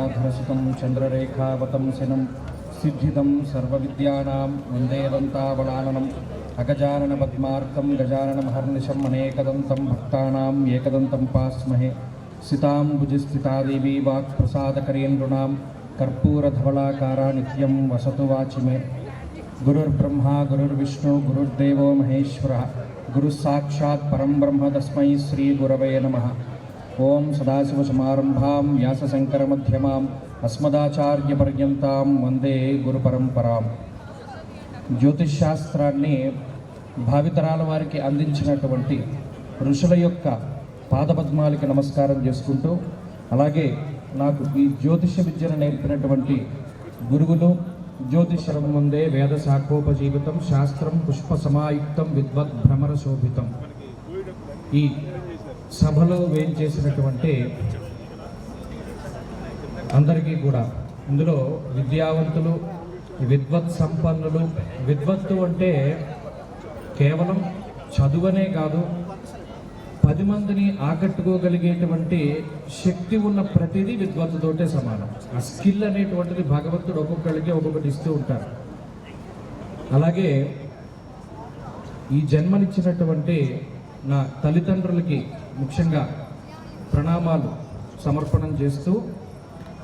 शुक्लांबरधरसितं चंद्ररेखावतंसिनं सिद्धिदं सर्वविद्यानां वन्दे दन्तावलाननम् अगजाननपद्मार्कं गजाननमहर्निशम् अनेकदन्तं भक्तानाम् एकदन्तं पास्महे। सिताम्बुजस्थिता देवी वाक्प्रसादकरेन्द्रुणां कर्पूरधवलाकारा नित्यं वसतु वाचि मे। गुरुर्ब्रह्मा गुरुर्विष्णु गुरुर्देवो महेश्वरः गुरुस्साक्षात् परं ब्रह्म तस्मै श्रीगुरवे नमः। ओं सदाशिवसमारम्भां व्यासशङ्करमध्यमाम् अस्मदाचार्यपर्यन्तां वन्दे गुरुपरंपरां। జ్యోతిష్శాస్త్రాన్ని భావితరాల వారికి అందించినటువంటి ఋషుల యొక్క పాదపద్మాలకి నమస్కారం చేసుకుంటూ, అలాగే నాకు ఈ జ్యోతిష విద్యను నేర్పినటువంటి గురువులు, జ్యోతిషం ముందే వేద శాఖోపజీవితం శాస్త్రం పుష్ప సమాయుక్తం విద్వత్ భ్రమర శోభితం, ఈ సభలో వేయించేసినటువంటి అందరికీ కూడా, ఇందులో విద్యావంతులు, విద్వత్ సంపన్నులు. విద్వత్తు అంటే కేవలం చదువనే కాదు, 10 మందిని ఆకట్టుకోగలిగేటువంటి శక్తి ఉన్న ప్రతిదీ విద్వత్తుతోటే సమానం. ఆ స్కిల్ అనేటువంటిది భగవంతుడు ఒక్కొక్కరికి ఒక్కొక్కటి ఇస్తూ ఉంటారు. అలాగే ఈ జన్మనిచ్చినటువంటి నా తల్లిదండ్రులకి ముఖ్యంగా ప్రణామాలు సమర్పణం చేస్తూ,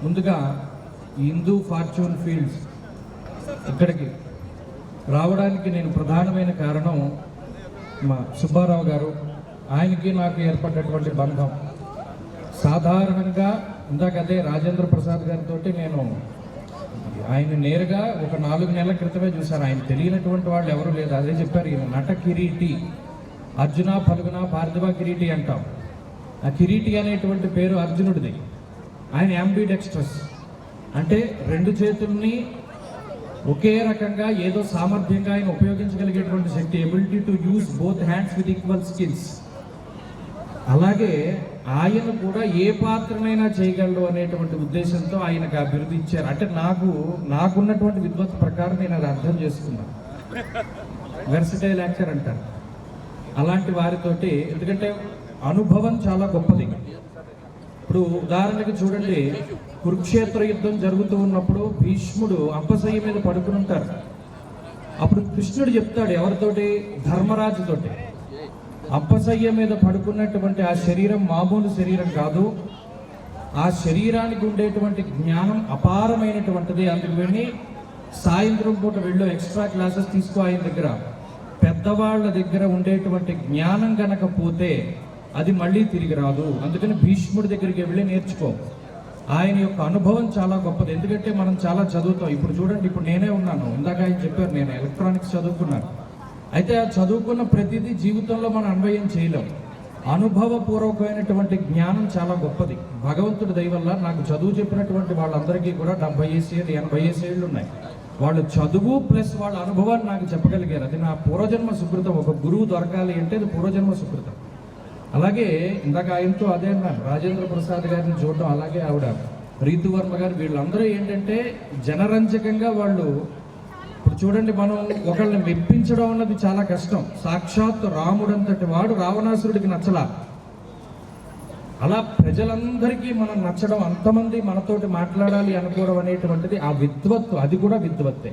ముందుగా హిందూ ఫార్చ్యూన్ ఫీల్డ్స్ ఇక్కడికి రావడానికి నేను ప్రధానమైన కారణం మా సుబ్బారావు గారు. ఆయనకి నాకు ఏర్పడినటువంటి బంధం సాధారణంగా ఇందాక అదే రాజేంద్ర ప్రసాద్ గారితో నేను ఆయన నేరుగా ఒక 4 నెలల క్రితమే చూశాను. ఆయన తెలియనటువంటి వాళ్ళు ఎవరు లేదు. అదే చెప్పారు, ఈయన నట కిరీటి, అర్జున ఫల్గుణ పార్థివ కిరీటి అంటాం. ఆ కిరీటి అనేటువంటి పేరు అర్జునుడిది. ఆయన యాంబిడెక్స్ట్రస్ అంటే 2 చేతుల్ని ఒకే రకంగా ఏదో సామర్థ్యంగా ఆయన ఉపయోగించగలిగేటువంటి శక్తి, ability to use both hands with equal skills. అలాగే ఆయన కూడా ఏ పాత్రనైనా చేయగలడు అనేటువంటి ఉద్దేశంతో ఆయనకు ఆ బిరుదు ఇచ్చారు. అంటే నాకున్నటువంటి విద్వత్ ప్రకారం నేను అది అర్థం చేసుకున్నాను. వెర్సటైల్ యాక్టర్ అంటారు అలాంటి వారితోటి, ఎందుకంటే అనుభవం చాలా గొప్పది. ఇప్పుడు ఉదాహరణకి చూడండి, కురుక్షేత్ర యుద్ధం జరుగుతూ ఉన్నప్పుడు భీష్ముడు అంపశయ్య మీద పడుకుని ఉంటారు. అప్పుడు కృష్ణుడు చెప్తాడు ఎవరితోటి? ధర్మరాజుతోటి. అంపశయ్య మీద పడుకున్నటువంటి ఆ శరీరం మామూలు శరీరం కాదు, ఆ శరీరానికి ఉండేటువంటి జ్ఞానం అపారమైనటువంటిది. అందుకని సాయంత్రం పూట వెళ్ళు ఎక్స్ట్రా క్లాసెస్ తీసుకో ఆయన దగ్గర. పెద్దవాళ్ళ దగ్గర ఉండేటువంటి జ్ఞానం గనక పోతే అది మళ్ళీ తిరిగి రాదు. అందుకని భీష్ముడి దగ్గరికి వెళ్ళి నేర్చుకో. ఆయన యొక్క అనుభవం చాలా గొప్పది. ఎందుకంటే మనం చాలా చదువుతాం. ఇప్పుడు చూడండి, ఇప్పుడు నేనే ఉన్నాను, ఇందాక ఆయన చెప్పారు నేను ఎలక్ట్రానిక్స్ చదువుకున్నాను. అయితే ఆ చదువుకున్న ప్రతిదీ జీవితంలో మనం అన్వయం చేయలేం. అనుభవపూర్వకమైనటువంటి జ్ఞానం చాలా గొప్పది. భగవంతుడి దయ వల్ల నాకు చదువు చెప్పినటువంటి వాళ్ళందరికీ కూడా 70 ఏళ్ళు 80 ఏళ్ళు ఉన్నాయి. వాళ్ళు చదువు ప్లస్ వాళ్ళ అనుభవాన్ని నాకు చెప్పగలిగారు. అది నా పూర్వజన్మ సుకృతం. ఒక గురువు దొరకాలి అంటే అది పూర్వజన్మ సుకృతం. అలాగే ఇందాక ఆయనతో అదే అన్నాను, రాజేంద్ర ప్రసాద్ గారిని చూడడం, అలాగే ఆవిడ రీతువర్మ గారు, వీళ్ళందరూ ఏంటంటే జనరంజకంగా వాళ్ళు. ఇప్పుడు చూడండి, మనం ఒకళ్ళని మెప్పించడం అన్నది చాలా కష్టం. సాక్షాత్ రాముడంతటి వాడు రావణాసురుడికి నచ్చలా. అలా ప్రజలందరికీ మనం నచ్చడం, అంతమంది మనతోటి మాట్లాడాలి అనుకోవడం అనేటువంటిది ఆ విద్వత్తు. అది కూడా విద్వత్తే.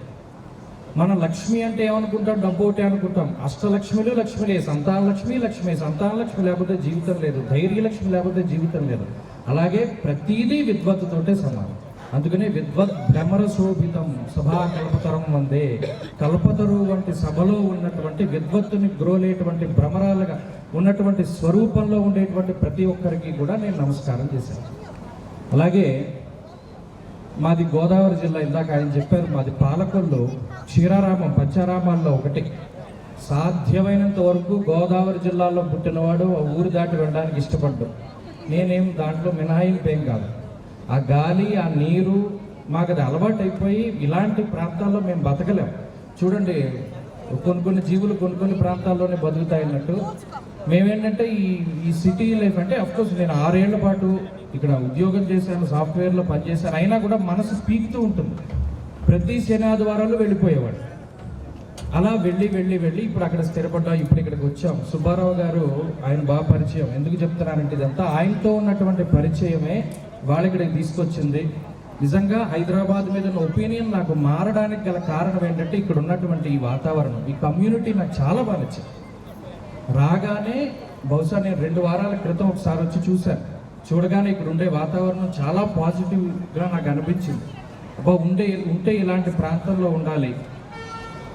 మన లక్ష్మి అంటే ఏమనుకుంటాం? డబ్బు ఒకటే అనుకుంటాం. అష్టలక్ష్మిలు లక్ష్మిలే, సంతాన లక్ష్మి లక్ష్మి, సంతాన లక్ష్మి లేకపోతే జీవితం లేదు, ధైర్యలక్ష్మి లేకపోతే జీవితం లేదు. అలాగే ప్రతిదీ విద్వత్తుతోటే సమానం. అందుకనే విద్వత్ భ్రమర శోభితం సభా కల్పతరం వందే. కల్పతరు వంటి సభలో ఉన్నటువంటి విద్వత్తుని గ్రోలేటువంటి భ్రమరాలుగా ఉన్నటువంటి స్వరూపంలో ఉండేటువంటి ప్రతి ఒక్కరికి కూడా నేను నమస్కారం చేశాను. అలాగే మాది గోదావరి జిల్లా, ఇందాక ఆయన చెప్పారు, మాది పాలకొల్లు. క్షీరారామం పంచారామాల్లో ఒకటి. సాధ్యమైనంత వరకు గోదావరి జిల్లాలో పుట్టినవాడు ఆ ఊరు దాటి వెళ్ళడానికి ఇష్టపడ్డు. నేనేం దాంట్లో మినహాయింపు ఏం కాదు. ఆ గాలి, ఆ నీరు మాకు అది అలవాటు అయిపోయి ఇలాంటి ప్రాంతాల్లో మేము బతకలేం. చూడండి, కొన్ని జీవులు కొన్ని ప్రాంతాల్లోనే బతుకుతాయన్నట్టు మేమేంటంటే ఈ సిటీ లైఫ్ అంటే, అఫ్కోర్స్ నేను 6 ఏళ్ల పాటు ఇక్కడ ఉద్యోగం చేశాను, సాఫ్ట్వేర్లో పనిచేశాను. అయినా కూడా మనసు పీకుతూ ఉంటుంది. ప్రతి శని ఆదివారాలు వెళ్ళిపోయేవాడు. అలా వెళ్ళి ఇప్పుడు అక్కడ స్థిరపడ్డా. ఇప్పుడు ఇక్కడికి వచ్చాం. సుబ్బారావు గారు, ఆయన బాగా పరిచయం. ఎందుకు చెప్తున్నానంటే ఇదంతా ఆయనతో ఉన్నటువంటి పరిచయమే వాళ్ళ ఇక్కడికి తీసుకొచ్చింది. నిజంగా హైదరాబాద్ మీద ఉన్న ఒపీనియన్ నాకు మారడానికి గల కారణం ఏంటంటే ఇక్కడ ఉన్నటువంటి ఈ వాతావరణం, ఈ కమ్యూనిటీ నాకు చాలా బాగా నచ్చింది. రాగానే బహుశా నేను 2 వారాల క్రితం ఒకసారి వచ్చి చూశాను. చూడగానే ఇక్కడ ఉండే వాతావరణం చాలా పాజిటివ్గా నాకు అనిపించింది. అబ్బా ఉంటే ఇలాంటి ప్రాంతంలో ఉండాలి,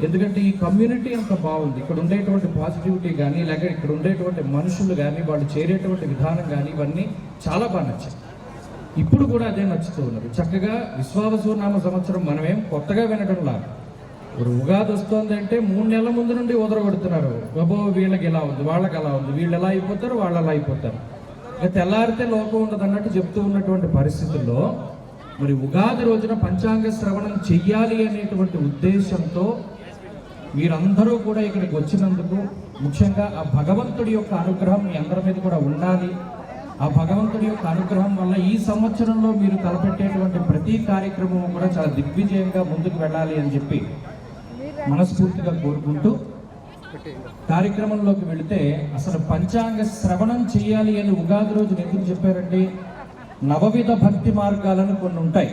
ఎందుకంటే ఈ కమ్యూనిటీ అంత బాగుంది. ఇక్కడ ఉండేటువంటి పాజిటివిటీ కానీ, లేక ఇక్కడ ఉండేటువంటి మనుషులు కానీ, వాళ్ళు చేరేటువంటి విధానం కానీ, ఇవన్నీ చాలా బాగా నచ్చాయి. ఇప్పుడు కూడా అదే నచ్చుతూ ఉన్నది. చక్కగా విశ్వావసునామ సంవత్సరం మనమేం కొత్తగా వినడంలా. ఇప్పుడు ఉగాది వస్తుంది అంటే 3 నెలల ముందు నుండి ఉదరగొడుతున్నారు. బాబో వీళ్ళకి ఇలా ఉంది, వాళ్ళకి అలా ఉంది, వీళ్ళు ఎలా అయిపోతారు, వాళ్ళు అలా అయిపోతారు, ఇక తెల్లారితే లోకం ఉండదు అన్నట్టు చెప్తూ ఉన్నటువంటి పరిస్థితుల్లో మరి ఉగాది రోజున పంచాంగ శ్రవణం చెయ్యాలి అనేటువంటి ఉద్దేశంతో మీరందరూ కూడా ఇక్కడికి వచ్చినందుకు, ముఖ్యంగా ఆ భగవంతుడి యొక్క అనుగ్రహం మీ అందరి మీద కూడా ఉండాలి. ఆ భగవంతుడి యొక్క అనుగ్రహం వల్ల ఈ సంవత్సరంలో మీరు తలపెట్టేటువంటి ప్రతి కార్యక్రమం కూడా చాలా దిగ్విజయంగా ముందుకు వెళ్ళాలి అని చెప్పి మనస్ఫూర్తిగా కోరుకుంటూ కార్యక్రమంలోకి వెళితే, అసలు పంచాంగ శ్రవణం చేయాలి అని ఉగాది రోజున ఎందుకు చెప్పారండి? నవవిధ భక్తి మార్గాలను కొన్ని ఉంటాయి.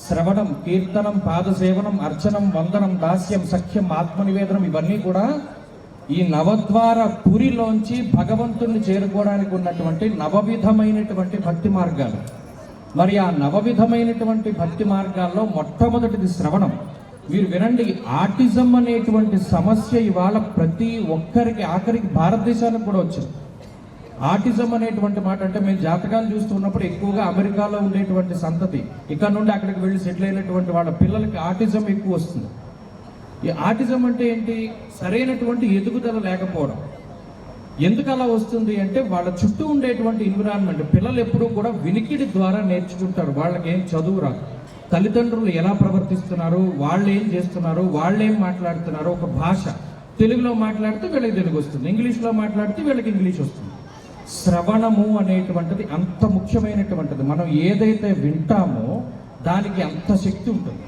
శ్రవణం, కీర్తనం, పాదసేవనం, అర్చనం, వందనం, దాస్యం, సఖ్యం, ఆత్మనివేదనం, ఇవన్నీ కూడా ఈ నవద్వార పురిలోంచి భగవంతుణ్ణి చేరుకోవడానికి ఉన్నటువంటి నవవిధమైనటువంటి భక్తి మార్గాలు. మరి ఆ నవవిధమైనటువంటి భక్తి మార్గాల్లో మొట్టమొదటిది శ్రవణం. మీరు వినండి, ఆటిజం అనేటువంటి సమస్య ఇవాళ ప్రతి ఒక్కరికి, ఆఖరికి భారతదేశానికి కూడా వచ్చింది. ఆటిజం అనేటువంటి మాట అంటే మేము జాతకాలు చూస్తున్నప్పుడు ఎక్కువగా అమెరికాలో ఉండేటువంటి సంతతి ఇక్కడ నుండి అక్కడికి వెళ్ళి సెటిల్ అయినటువంటి వాళ్ళ పిల్లలకి ఆటిజం ఎక్కువ వస్తుంది. ఈ ఆటిజం అంటే ఏంటి? సరైనటువంటి ఎదుగుదల లేకపోవడం. ఎందుకు అలా వస్తుంది అంటే వాళ్ళ చుట్టూ ఉండేటువంటి ఎన్విరాన్మెంట్. పిల్లలు ఎప్పుడూ కూడా వినికిడి ద్వారా నేర్చుకుంటారు, వాళ్ళకి ఏం చదువు రాదు. తల్లిదండ్రులు ఎలా ప్రవర్తిస్తున్నారు, వాళ్ళు ఏం చేస్తున్నారు, వాళ్ళు ఏం మాట్లాడుతున్నారు, ఒక భాష తెలుగులో మాట్లాడితే వీళ్ళకి తెలుగు వస్తుంది, ఇంగ్లీష్లో మాట్లాడితే వీళ్ళకి ఇంగ్లీష్ వస్తుంది. శ్రవణము అనేటువంటిది అంత ముఖ్యమైనటువంటిది. మనం ఏదైతే వింటామో దానికి అంత శక్తి ఉంటుంది.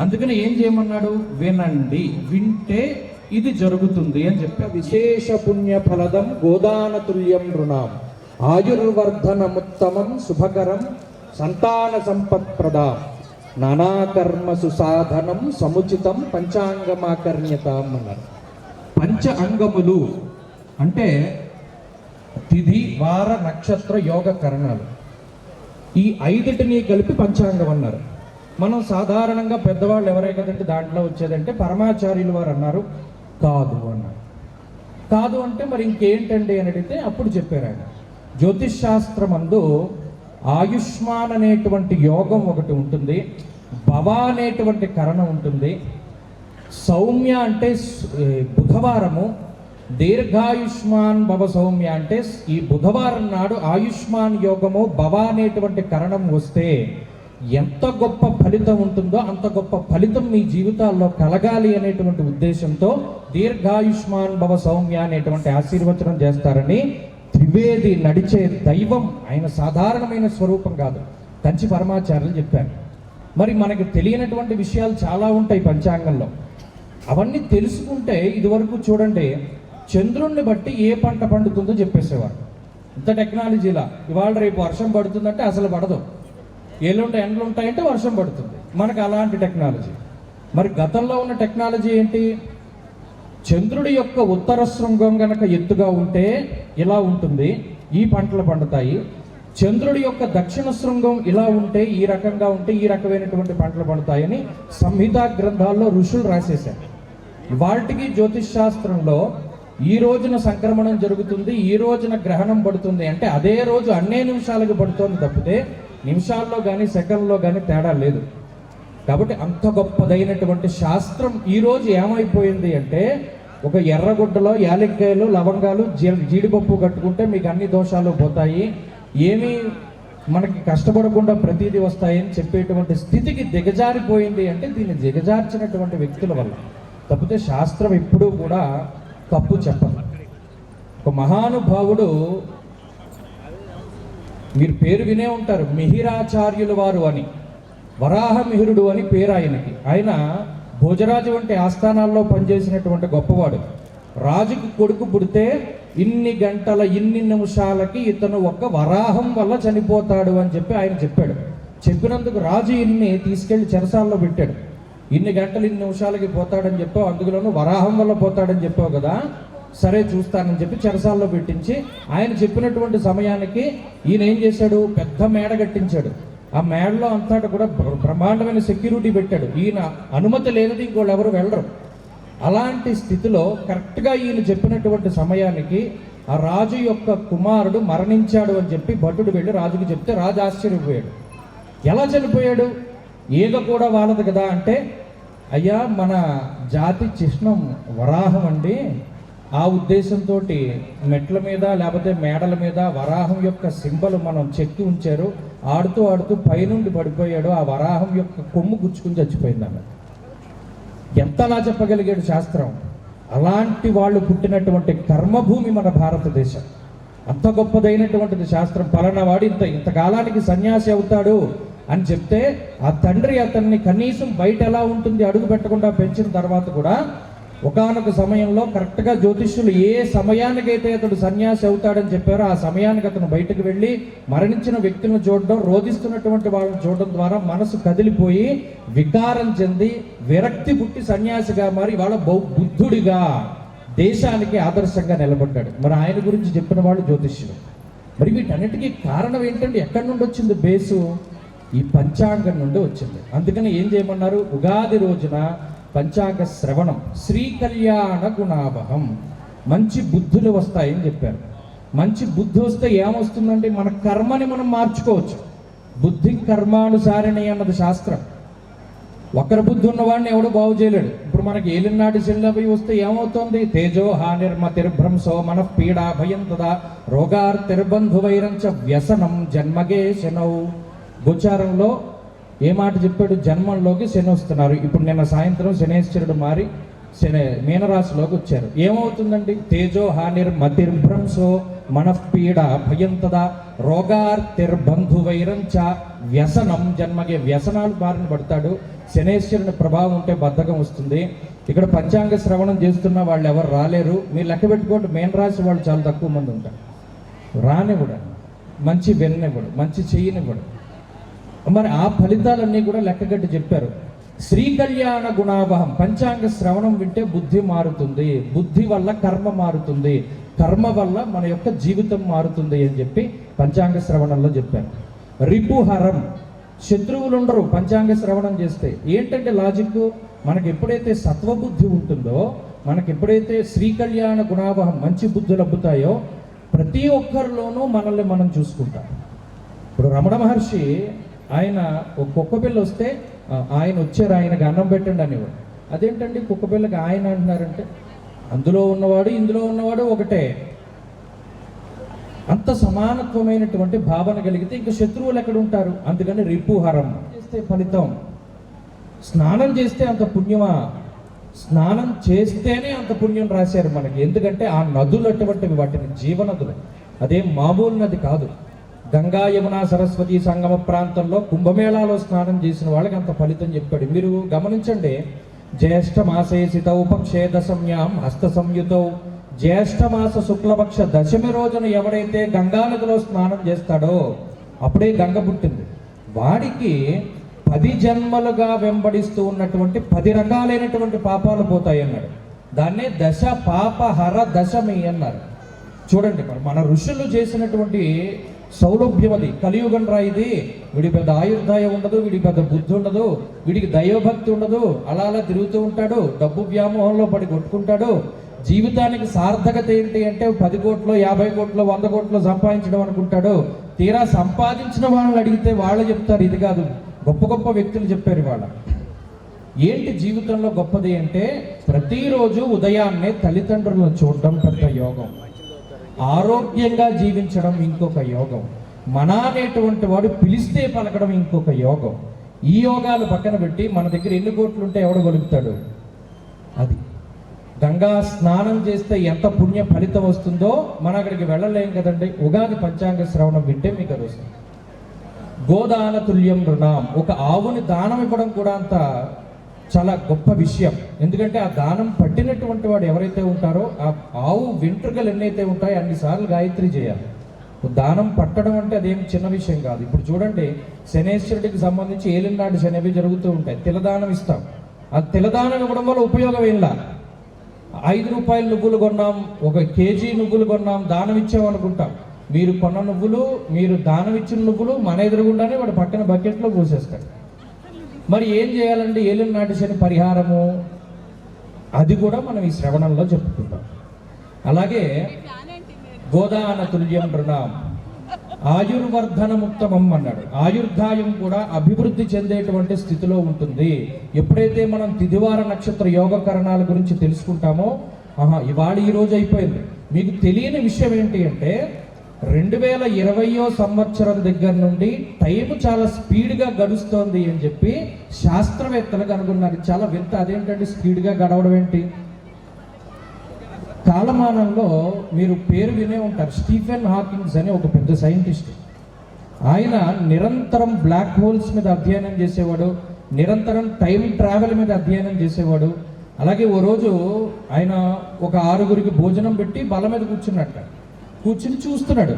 అందుకని ఏం చేయమన్నాడు? వినండి, వింటే ఇది జరుగుతుంది అని చెప్పి. విశేష పుణ్య ఫలదం గోదానతుల్యం రుణాం ఆయుర్వర్ధనముత్తమం శుభకరం సంతాన సంపత్ప్రదాం నానాకర్మ సుసాధనం సముచితం పంచాంగమాకర్ణ్యతాం అన్నారు. పంచ అంగములు అంటే తిథి, వార, నక్షత్ర, యోగ కరణాలు. ఈ 5టిని కలిపి పంచాంగం అన్నారు. మనం సాధారణంగా పెద్దవాళ్ళు ఎవరే కదంటే దాంట్లో వచ్చేదంటే పరమాచార్యులు వారు అన్నారు కాదు అన్నారు. కాదు అంటే మరి ఇంకేంటండి అని అడిగితే అప్పుడు చెప్పారు ఆయన, జ్యోతిష్ శాస్త్రమందు ఆయుష్మాన్ అనేటువంటి యోగం ఒకటి ఉంటుంది, భవ అనేటువంటి కరణం ఉంటుంది, సౌమ్య అంటే బుధవారము, దీర్ఘాయుష్మాన్ భవ సౌమ్య అంటే ఈ బుధవారం నాడు ఆయుష్మాన్ యోగము భవ అనేటువంటి కరణం వస్తే ఎంత గొప్ప ఫలితం ఉంటుందో అంత గొప్ప ఫలితం మీ జీవితాల్లో కలగాలి అనేటువంటి ఉద్దేశంతో దీర్ఘాయుష్మాన్ భవ సౌమ్య అనేటువంటి ఆశీర్వచనం చేస్తారని త్రివేది నడిచే దైవం, ఆయన సాధారణమైన స్వరూపం కాదు, కంచి పరమాచార్యులు చెప్పారు. మరి మనకు తెలియనటువంటి విషయాలు చాలా ఉంటాయి పంచాంగంలో. అవన్నీ తెలుసుకుంటే ఇదివరకు చూడండి, చంద్రుణ్ణి బట్టి ఏ పంట పండుతుందో చెప్పేసేవారు. ఇంత టెక్నాలజీలా ఇవాళ రేపు వర్షం పడుతుందంటే అసలు పడదు, ఏళ్ళుంటే ఎండలు ఉంటాయంటే వర్షం పడుతుంది. మనకు అలాంటి టెక్నాలజీ. మరి గతంలో ఉన్న టెక్నాలజీ ఏంటి? చంద్రుడి యొక్క ఉత్తర శృంగం గనక ఎత్తుగా ఉంటే ఇలా ఉంటుంది, ఈ పంటలు పండుతాయి. చంద్రుడి యొక్క దక్షిణ శృంగం ఇలా ఉంటే, ఈ రకంగా ఉంటే ఈ రకమైనటువంటి పంటలు పండుతాయని సంహితా గ్రంథాల్లో ఋషులు రాసేశారు. వాటికి జ్యోతిష్ శాస్త్రంలో ఈ రోజున సంక్రమణం జరుగుతుంది, ఈ రోజున గ్రహణం పడుతుంది అంటే అదే రోజు అన్నే నిమిషాలకు పడుతుంది తప్పితే నిమిషాల్లో కానీ సెకండ్లో కానీ తేడా లేదు. కాబట్టి అంత గొప్పదైనటువంటి శాస్త్రం ఈరోజు ఏమైపోయింది అంటే, ఒక ఎర్రగుడ్డలో యాలక్కాయలు, లవంగాలు, జీడిపప్పు కట్టుకుంటే మీకు అన్ని దోషాలు పోతాయి, ఏమీ మనకి కష్టపడకుండా ప్రతిదీ వస్తాయని చెప్పేటువంటి స్థితికి దిగజారిపోయింది. అంటే దీన్ని దిగజార్చినటువంటి వ్యక్తుల వల్ల, తప్పితే శాస్త్రం ఎప్పుడూ కూడా తప్పు చెప్పదు. ఒక మహానుభావుడు, మీరు పేరు వినే ఉంటారు, మిహిరాచార్యుల వారు అని, వరాహమిహిరుడు అని పేరు ఆయనకి. ఆయన భోజరాజు వంటి ఆస్థానాల్లో పనిచేసినటువంటి గొప్పవాడు. రాజుకు కొడుకు పుడితే ఇన్ని గంటల ఇన్ని నిమిషాలకి ఇతను ఒక వరాహం వల్ల చనిపోతాడు అని చెప్పి ఆయన చెప్పాడు. చెప్పినందుకు రాజు ఈయన్ని తీసుకెళ్లి చెరసాల్లో పెట్టాడు. ఇన్ని గంటలు ఇన్ని నిమిషాలకి పోతాడని చెప్పావు, అందులోనూ వరాహం వల్ల పోతాడని చెప్పావు కదా, సరే చూస్తానని చెప్పి చెరసాల్లో పెట్టించి ఆయన చెప్పినటువంటి సమయానికి ఈయన ఏం చేశాడు, పెద్ద మేడ కట్టించాడు. ఆ మేడలో అంతటా కూడా బ్రహ్మాండమైన సెక్యూరిటీ పెట్టాడు. ఈయన అనుమతి లేనిది ఇంకోళ్ళు ఎవరు వెళ్ళరు. అలాంటి స్థితిలో కరెక్ట్గా ఈయన చెప్పినటువంటి సమయానికి ఆ రాజు యొక్క కుమారుడు మరణించాడు అని చెప్పి భటుడు వెళ్ళి రాజుకి చెప్తే రాజు ఆశ్చర్యపోయాడు. ఎలా చనిపోయాడు, ఈగ కూడా వాళ్ళది కదా అంటే, అయ్యా మన జాతి చిహ్నం వరాహం అండి, ఆ ఉద్దేశంతో మెట్ల మీద లేకపోతే మేడల మీద వరాహం యొక్క సింబల్ మనం చెక్కి ఉంచారు, ఆడుతూ ఆడుతూ పైనుండి పడిపోయాడు, ఆ వరాహం యొక్క కొమ్ము గుచ్చుకుని చచ్చిపోయింది అన్న. ఎంతలా చెప్పగలిగాడు శాస్త్రం. అలాంటి వాళ్ళు పుట్టినటువంటి కర్మభూమి మన భారతదేశం. అంత గొప్పదైనటువంటిది శాస్త్రం. పలానా వాడు ఇంతకాలానికి సన్యాసి అవుతాడు అని చెప్తే ఆ తండ్రి అతన్ని కనీసం బయట ఎలా ఉంటుంది అడుగు పెట్టకుండా పెంచిన తర్వాత కూడా ఒకానొక సమయంలో కరెక్ట్గా జ్యోతిష్యులు ఏ సమయానికైతే అతడు సన్యాసి అవుతాడని చెప్పారో ఆ సమయానికి అతను బయటకు వెళ్ళి మరణించిన వ్యక్తులను చూడడం, రోధిస్తున్నటువంటి వాళ్ళని చూడడం ద్వారా మనసు కదిలిపోయి వికారం చెంది విరక్తి పుట్టి సన్యాసిగా మారి వాళ్ళ బుద్ధుడిగా దేశానికి ఆదర్శంగా నిలబడ్డాడు. మరి ఆయన గురించి చెప్పిన వాళ్ళు జ్యోతిష్యులు. మరి వీటన్నిటికీ కారణం ఏంటంటే ఎక్కడి నుండి వచ్చింది బేసు? ఈ పంచాంగం నుండి వచ్చింది. అందుకని ఏం చేయమన్నారు, ఉగాది రోజున పంచాంగ శ్రవణం, శ్రీ కళ్యాణ గుణావహం, మంచి బుద్ధులు వస్తాయని చెప్పారు. మంచి బుద్ధి వస్తే ఏమొస్తుందంటే మన కర్మని మనం మార్చుకోవచ్చు. బుద్ధి కర్మానుసారిణి అన్నది శాస్త్రం. ఒకరి బుద్ధి ఉన్నవాడిని ఎవడు బాగు చేయలేడు. ఇప్పుడు మనకి ఏలినాటి చెల్లవి వస్తే ఏమవుతుంది, తేజో హానిర్మతిర్భ్రంశో మనః పీడా భయం తదా రోగార్తిర్బంధువైరంచ వ్యసనం జన్మగే శనౌ. గోచారంలో ఏ మాట చెప్పాడు, జన్మంలోకి శని వస్తున్నారు. ఇప్పుడు నిన్న సాయంత్రం శనేశ్వరుడు మారి మీనరాశిలోకి వచ్చారు. ఏమవుతుందండి, తేజో హానిర్మతిర్భ్రంశో మనఃపీడ భయం తదా రోగార్తిర్బంధువైరంచ వ్యసనం జన్మగే. వ్యసనాలు బారిన పడతాడు. శనేశ్వరుని ప్రభావం ఉంటే బద్ధకం వస్తుంది. ఇక్కడ పంచాంగ శ్రవణం చేస్తున్న వాళ్ళు ఎవరు రాలేరు. మీరు లెక్క పెట్టుకోండి, మీనరాశి వాళ్ళు చాలా తక్కువ మంది ఉంటారు. రానివ్వడు, మంచి వెన్నెవ్వడు, మంచి చెయ్యనివ్వడు. మరి ఆ ఫలితాలన్నీ కూడా లెక్కగట్టి చెప్పారు. శ్రీ కళ్యాణ గుణావహం, పంచాంగ శ్రవణం వింటే బుద్ధి మారుతుంది, బుద్ధి వల్ల కర్మ మారుతుంది, కర్మ వల్ల మన యొక్క జీవితం మారుతుంది అని చెప్పి పంచాంగ శ్రవణంలో చెప్పారు. రిపుహరం, శత్రువులు ఉండరు పంచాంగ శ్రవణం చేస్తే. ఏంటంటే లాజిక్, మనకి ఎప్పుడైతే సత్వబుద్ధి ఉంటుందో, మనకి ఎప్పుడైతే శ్రీ కళ్యాణ గుణావహం మంచి బుద్ధులు అబ్బుతాయో ప్రతి ఒక్కరిలోనూ మనల్ని మనం చూసుకుంటాం. ఇప్పుడు రమణ మహర్షి ఆయన ఒక కుక్క పిల్ల వస్తే ఆయన వచ్చారు, ఆయనకి అన్నం పెట్టండి అనేవాడు. అదేంటండి కుక్క పిల్లకి ఆయన అంటున్నారంటే, అందులో ఉన్నవాడు ఇందులో ఉన్నవాడు ఒకటే. అంత సమానత్వమైనటువంటి భావన కలిగితే ఇంక శత్రువులు ఎక్కడ ఉంటారు? అందుకని రిపుహరం చేస్తే ఫలితం. స్నానం చేస్తే అంత పుణ్యమా? స్నానం చేస్తేనే అంత పుణ్యం రాశారు మనకి. ఎందుకంటే ఆ నదులు అటువంటివి, వాటిని జీవనదులు, అదేం మామూలు నది కాదు. గంగా యమున సరస్వతి సంగమ ప్రాంతంలో కుంభమేళాలో స్నానం చేసిన వాళ్ళకి అంత ఫలితం చెప్పాడు. మీరు గమనించండి, జ్యేష్ఠ మాసే సితౌ పక్షే దశమ్యాం హస్త సంయుతౌ. జ్యేష్ఠమాస శుక్లపక్ష దశమి రోజున ఎవడైతే గంగా నదిలో స్నానం చేస్తాడో అప్పుడే గంగ పుట్టింది. వాడికి 10 జన్మలుగా వెంబడిస్తూ ఉన్నటువంటి 10 రకాలైనటువంటి పాపాలు పోతాయి అన్నాడు. దాన్నే దశ పాపహర దశమి అన్నారు. చూడండి, మన ఋషులు చేసినటువంటి సౌలభ్యం అది. కలియుగం రా ఇది. వీడి పెద్ద ఆయుర్దాయం ఉండదు, వీడికి పెద్ద బుద్ధి ఉండదు, వీడికి దైవభక్తి ఉండదు, అలా అలా తిరుగుతూ ఉంటాడు, డబ్బు వ్యామోహంలో పడి కొట్టుకుంటాడు. జీవితానికి సార్థకత ఏంటి అంటే 10 కోట్లు 50 కోట్లు 100 కోట్లు సంపాదించడం అనుకుంటాడు. తీరా సంపాదించిన వాళ్ళని అడిగితే వాళ్ళు చెప్తారు ఇది కాదు. గొప్ప గొప్ప వ్యక్తులు చెప్పారు ఇవాళ. ఏంటి జీవితంలో గొప్పది అంటే, ప్రతిరోజు ఉదయాన్నే తల్లిదండ్రులను చూడడం పెద్ద యోగం, ఆరోగ్యంగా జీవించడం ఇంకొక యోగం, మన అనేటువంటి వాడు పిలిస్తే పలకడం ఇంకొక యోగం. ఈ యోగాలు పక్కన పెట్టి మన దగ్గర ఎన్ని కోట్లు ఉంటే ఎవడు గలుగుతాడు? అది గంగా స్నానం చేస్తే ఎంత పుణ్య ఫలితం వస్తుందో మనం అక్కడికి వెళ్ళలేం కదండి. ఉగాది పంచాంగ శ్రవణం వింటే మీకు అది వస్తుంది. గోదాన తుల్యం రుణాం, ఒక ఆవుని దానం ఇవ్వడం కూడా అంత చాలా గొప్ప విషయం. ఎందుకంటే ఆ దానం పట్టినటువంటి వాడు ఎవరైతే ఉంటారో ఆ ఆవు వెంట్రుకలు ఎన్నైతే ఉంటాయో అన్నిసార్లు గాయత్రి చేయాలి. దానం పట్టడం అంటే అదేం చిన్న విషయం కాదు. ఇప్పుడు చూడండి, శనేశ్వరుడికి సంబంధించి ఏలినాడు శనివి జరుగుతూ ఉంటాయి. తిలదానం ఇస్తాం. ఆ తిలదానం ఇవ్వడం వల్ల ఉపయోగం ఏంలా? 5 రూపాయల నువ్వులు కొన్నాం, 1 కేజీ నువ్వులు కొన్నాం, దానం ఇచ్చాం అనుకుంటాం. మీరు కొన్న నువ్వులు, మీరు దానం ఇచ్చిన నువ్వులు మన ఎదురుగుండానే వాడు పక్కన బకెట్లో పోసేస్తాడు. మరి ఏం చేయాలండి? ఏలినాటి శని పరిహారము అది కూడా మనం ఈ శ్రవణంలో చెప్పుకుంటాం. అలాగే గోదాన తుల్యం నృణాం ఆయుర్వర్ధనముత్తమం అన్నాడు. ఆయుర్దాయం కూడా అభివృద్ధి చెందేటువంటి స్థితిలో ఉంటుంది. ఎప్పుడైతే మనం తిదివార నక్షత్ర యోగకరణాల గురించి తెలుసుకుంటామో, ఇవాళ ఈ రోజు అయిపోయింది. మీకు తెలియని విషయం ఏంటి అంటే 2020 సంవత్సరం దగ్గర నుండి టైం చాలా స్పీడ్గా గడుస్తోంది అని చెప్పి శాస్త్రవేత్తలు కనుగొన్నారు. చాలా వింత. అదేంటంటే స్పీడ్గా గడవడం ఏంటి? కాలమానంలో మీరు పేరు వినే ఉంటారు, స్టీఫెన్ హాకింగ్స్ అని ఒక పెద్ద సైంటిస్ట్. ఆయన నిరంతరం బ్లాక్ హోల్స్ మీద అధ్యయనం చేసేవాడు, నిరంతరం టైం ట్రావెల్ మీద అధ్యయనం చేసేవాడు. అలాగే ఓ రోజు ఆయన ఒక 6గురికి భోజనం పెట్టి బల్ల మీద కూర్చుని చూస్తున్నాడు.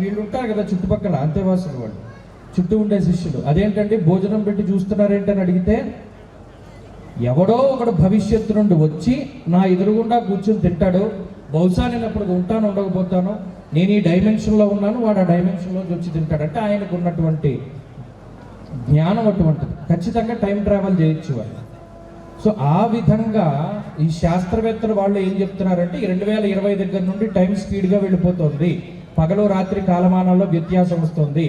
వీళ్ళు ఉంటారు కదా చుట్టుపక్కల అంతేవాసులు, వాళ్ళు చుట్టూ ఉండే శిష్యులు. అదేంటంటే భోజనం పెట్టి చూస్తున్నారేంటని అడిగితే, ఎవడో ఒకడు భవిష్యత్తు నుండి వచ్చి నా ఎదురుగుండా కూర్చొని తింటాడు, బహుశా నేను అప్పుడు ఉంటాను ఉండకపోతాను, నేను ఈ డైమెన్షన్లో ఉన్నాను, వాడు ఆ డైమెన్షన్లోకి వచ్చి తింటాడంటే ఆయనకు ఉన్నటువంటి జ్ఞానం అటువంటిది. ఖచ్చితంగా టైం ట్రావెల్ చేయొచ్చు వాళ్ళు. సో ఆ విధంగా ఈ శాస్త్రవేత్తలు వాళ్ళు ఏం చెప్తున్నారంటే 2020 దగ్గర నుండి టైం స్పీడ్గా వెళ్ళిపోతుంది, పగలు రాత్రి కాలమానాల్లో వ్యత్యాసం వస్తుంది,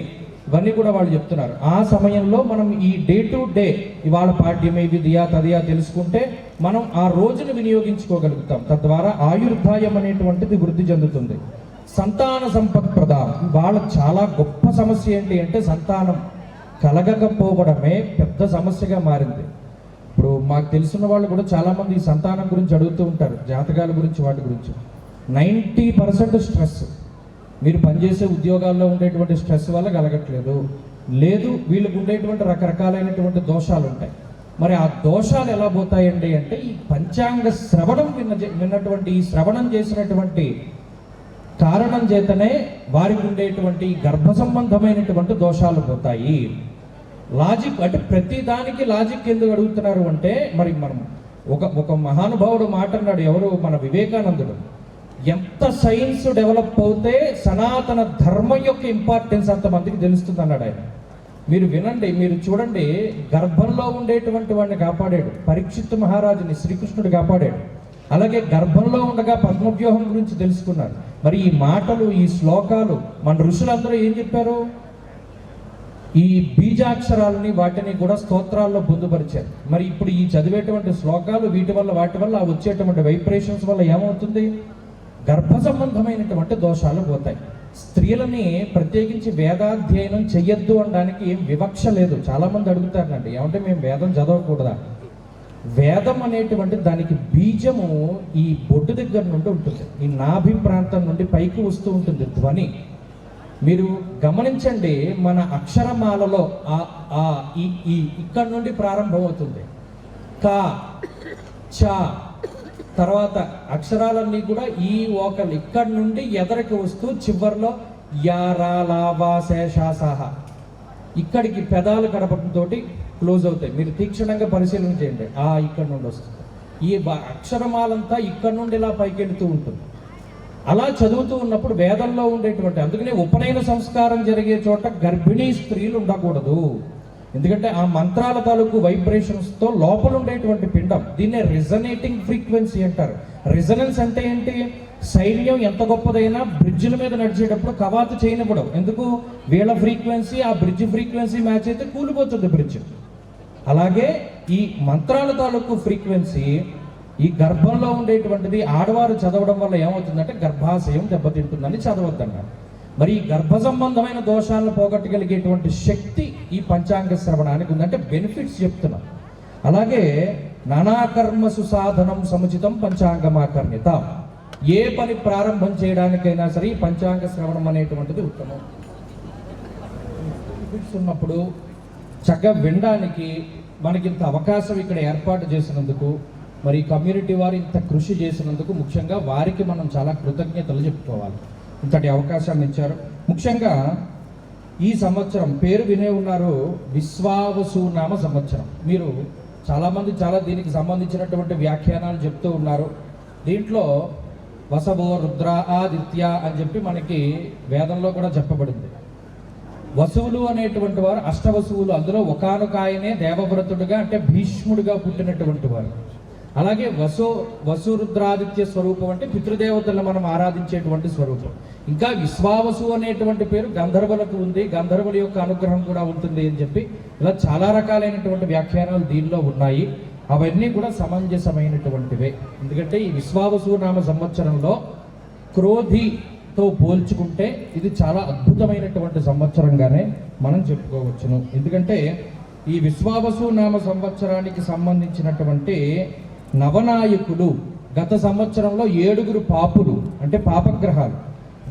ఇవన్నీ కూడా వాళ్ళు చెప్తున్నారు. ఆ సమయంలో మనం ఈ డే టు డే ఇవాళ పాఠ్యమే విధియా తదియా తెలుసుకుంటే మనం ఆ రోజును వినియోగించుకోగలుగుతాం. తద్వారా ఆయుర్దాయం అనేటువంటిది వృద్ధి చెందుతుంది. సంతాన సంపత్ప్రదాం. ఇవాళ చాలా గొప్ప సమస్య ఏంటి అంటే సంతానం కలగకపోవడమే పెద్ద సమస్యగా మారింది. ఇప్పుడు మాకు తెలిసిన వాళ్ళు కూడా చాలామంది ఈ సంతానం గురించి అడుగుతూ ఉంటారు, జాతకాల గురించి, వాటి గురించి. 90% స్ట్రెస్. మీరు పనిచేసే ఉద్యోగాల్లో ఉండేటువంటి స్ట్రెస్ వల్ల కలగట్లేదు, లేదు వీళ్ళకు ఉండేటువంటి రకరకాలైనటువంటి దోషాలు ఉంటాయి. మరి ఆ దోషాలు ఎలా పోతాయండి అంటే ఈ పంచాంగ శ్రవణం విన్నటువంటి ఈ శ్రవణం చేసినటువంటి కారణం చేతనే వారికి ఉండేటువంటి గర్భ సంబంధమైనటువంటి దోషాలు పోతాయి. లాజిక్ అంటే ప్రతి దానికి లాజిక్ ఎందుకు అడుగుతున్నారు అంటే, మరి మనం ఒక మహానుభావుడు మాట అన్నాడు, ఎవరు, మన వివేకానందుడు. ఎంత సైన్స్ డెవలప్ అవుతే సనాతన ధర్మం యొక్క ఇంపార్టెన్స్ అంతమందికి తెలుస్తుంది అన్నాడు ఆయన. మీరు వినండి, మీరు చూడండి, గర్భంలో ఉండేటువంటి వాడిని కాపాడాడు, పరీక్షిత్ మహారాజుని శ్రీకృష్ణుడు కాపాడాడు. అలాగే గర్భంలో ఉండగా పద్మవ్యూహం గురించి తెలుసుకున్నారు. మరి ఈ మాటలు, ఈ శ్లోకాలు మన ఋషులందరూ ఏం చెప్పారు? ఈ బీజాక్షరాలని వాటిని కూడా స్తోత్రాల్లో పొందుపరిచారు. మరి ఇప్పుడు ఈ చదివేటువంటి శ్లోకాలు వాటి వల్ల వచ్చేటువంటి వైబ్రేషన్స్ వల్ల ఏమవుతుంది? గర్భ సంబంధమైనటువంటి దోషాలు పోతాయి. స్త్రీలని ప్రత్యేకించి వేదాధ్యయనం చెయ్యొద్దు అనడానికి ఏం వివక్ష లేదు. చాలామంది అడుగుతారండి, ఏమంటే మేము వేదం చదవకూడదా? వేదం అనేటువంటి దానికి బీజము ఈ బొడ్డు దగ్గర నుండి ఉంటుంది, ఈ నాభి ప్రాంతం నుండి పైకి వస్తూ ఉంటుంది ధ్వని. మీరు గమనించండి, మన అక్షరమాలలో ఇక్కడ నుండి ప్రారంభమవుతుంది. క, చ, తర్వాత అక్షరాలన్నీ కూడా ఈ ఓకలు ఇక్కడి నుండి ఎదరికి వస్తూ చివరిలో యా, రా, లా, వా, శే, షా, సాహ ఇక్కడికి పెదాలు కడపడంతో క్లోజ్ అవుతాయి. మీరు తీక్షణంగా పరిశీలన చేయండి. ఇక్కడ నుండి వస్తుంది. ఈ అక్షరమాలంతా ఇక్కడ నుండి ఇలా పైకి వెళుతూ ఉంటుంది. అలా చదువుతూ ఉన్నప్పుడు వేదంలో ఉండేటువంటి, అందుకనే ఉపనయన సంస్కారం జరిగే చోట గర్భిణీ స్త్రీలు ఉండకూడదు. ఎందుకంటే ఆ మంత్రాల తాలూకు వైబ్రేషన్స్తో లోపల ఉండేటువంటి పిండం, దీన్నే రిజనేటింగ్ ఫ్రీక్వెన్సీ అంటారు. రిజనెన్స్ అంటే ఏంటి? సైన్యం ఎంత గొప్పదైనా బ్రిడ్జిల మీద నడిచేటప్పుడు కవాతు చేయనివ్వడం. ఎందుకు? వీళ్ళ ఫ్రీక్వెన్సీ ఆ బ్రిడ్జ్ ఫ్రీక్వెన్సీ మ్యాచ్ అయితే కూలిపోతుంది బ్రిడ్జ్. అలాగే ఈ మంత్రాల తాలూకు ఫ్రీక్వెన్సీ ఈ గర్భంలో ఉండేటువంటిది ఆడవారు చదవడం వల్ల ఏమవుతుందంటే గర్భాశయం దెబ్బతింటుందని చదవద్దన్నారు. మరి ఈ గర్భ సంబంధమైన దోషాలను పోగొట్టగలిగేటువంటి శక్తి ఈ పంచాంగ శ్రవణానికి ఉందంటే బెనిఫిట్స్ చెప్తున్నాం. అలాగే నానాకర్మ సుసాధనం సముచితం పంచాంగమాకర్ణిత. ఏ పని ప్రారంభం చేయడానికైనా సరే ఈ పంచాంగ శ్రవణం అనేటువంటిది ఉత్తమం. బెనిఫిట్స్ ఉన్నప్పుడు చక్కగా వినడానికి మనకి ఇంత అవకాశం ఇక్కడ ఏర్పాటు చేసినందుకు, మరి కమ్యూనిటీ వారు ఇంత కృషి చేసినందుకు ముఖ్యంగా వారికి మనం చాలా కృతజ్ఞతలు చెప్పుకోవాలి. ఇంతటి అవకాశాన్ని ఇచ్చారు. ముఖ్యంగా ఈ సంవత్సరం పేరు వినే ఉన్నారు, విశ్వావసునామ సంవత్సరం. మీరు చాలామంది దీనికి సంబంధించినటువంటి వ్యాఖ్యానాలు చెప్తూ ఉన్నారు. దీంట్లో వసవో రుద్ర ఆదిత్య అని చెప్పి మనకి వేదంలో కూడా చెప్పబడింది. వసువులు అనేటువంటి వారు అష్టవసువులు, అందులో ఒకానొక ఆయనే దేవవ్రతుడుగా అంటే భీష్ముడిగా పుట్టినటువంటి వారు. అలాగే వసురుద్రాదిత్య స్వరూపం అంటే పితృదేవతలను మనం ఆరాధించేటువంటి స్వరూపం. ఇంకా విశ్వావసు అనేటువంటి పేరు గంధర్వులకు ఉంది, గంధర్వుల యొక్క అనుగ్రహం కూడా ఉంటుంది అని చెప్పి ఇలా చాలా రకాలైనటువంటి వ్యాఖ్యానాలు దీనిలో ఉన్నాయి. అవన్నీ కూడా సమంజసమైనటువంటివే. ఎందుకంటే ఈ విశ్వావసు నామ సంవత్సరంలో క్రోధితో పోల్చుకుంటే ఇది చాలా అద్భుతమైనటువంటి సంవత్సరంగానే మనం చెప్పుకోవచ్చును. ఎందుకంటే ఈ విశ్వావసు నామ సంవత్సరానికి సంబంధించినటువంటి నవనాయకులు గత సంవత్సరంలో 7 పాపులు అంటే పాపగ్రహాలు,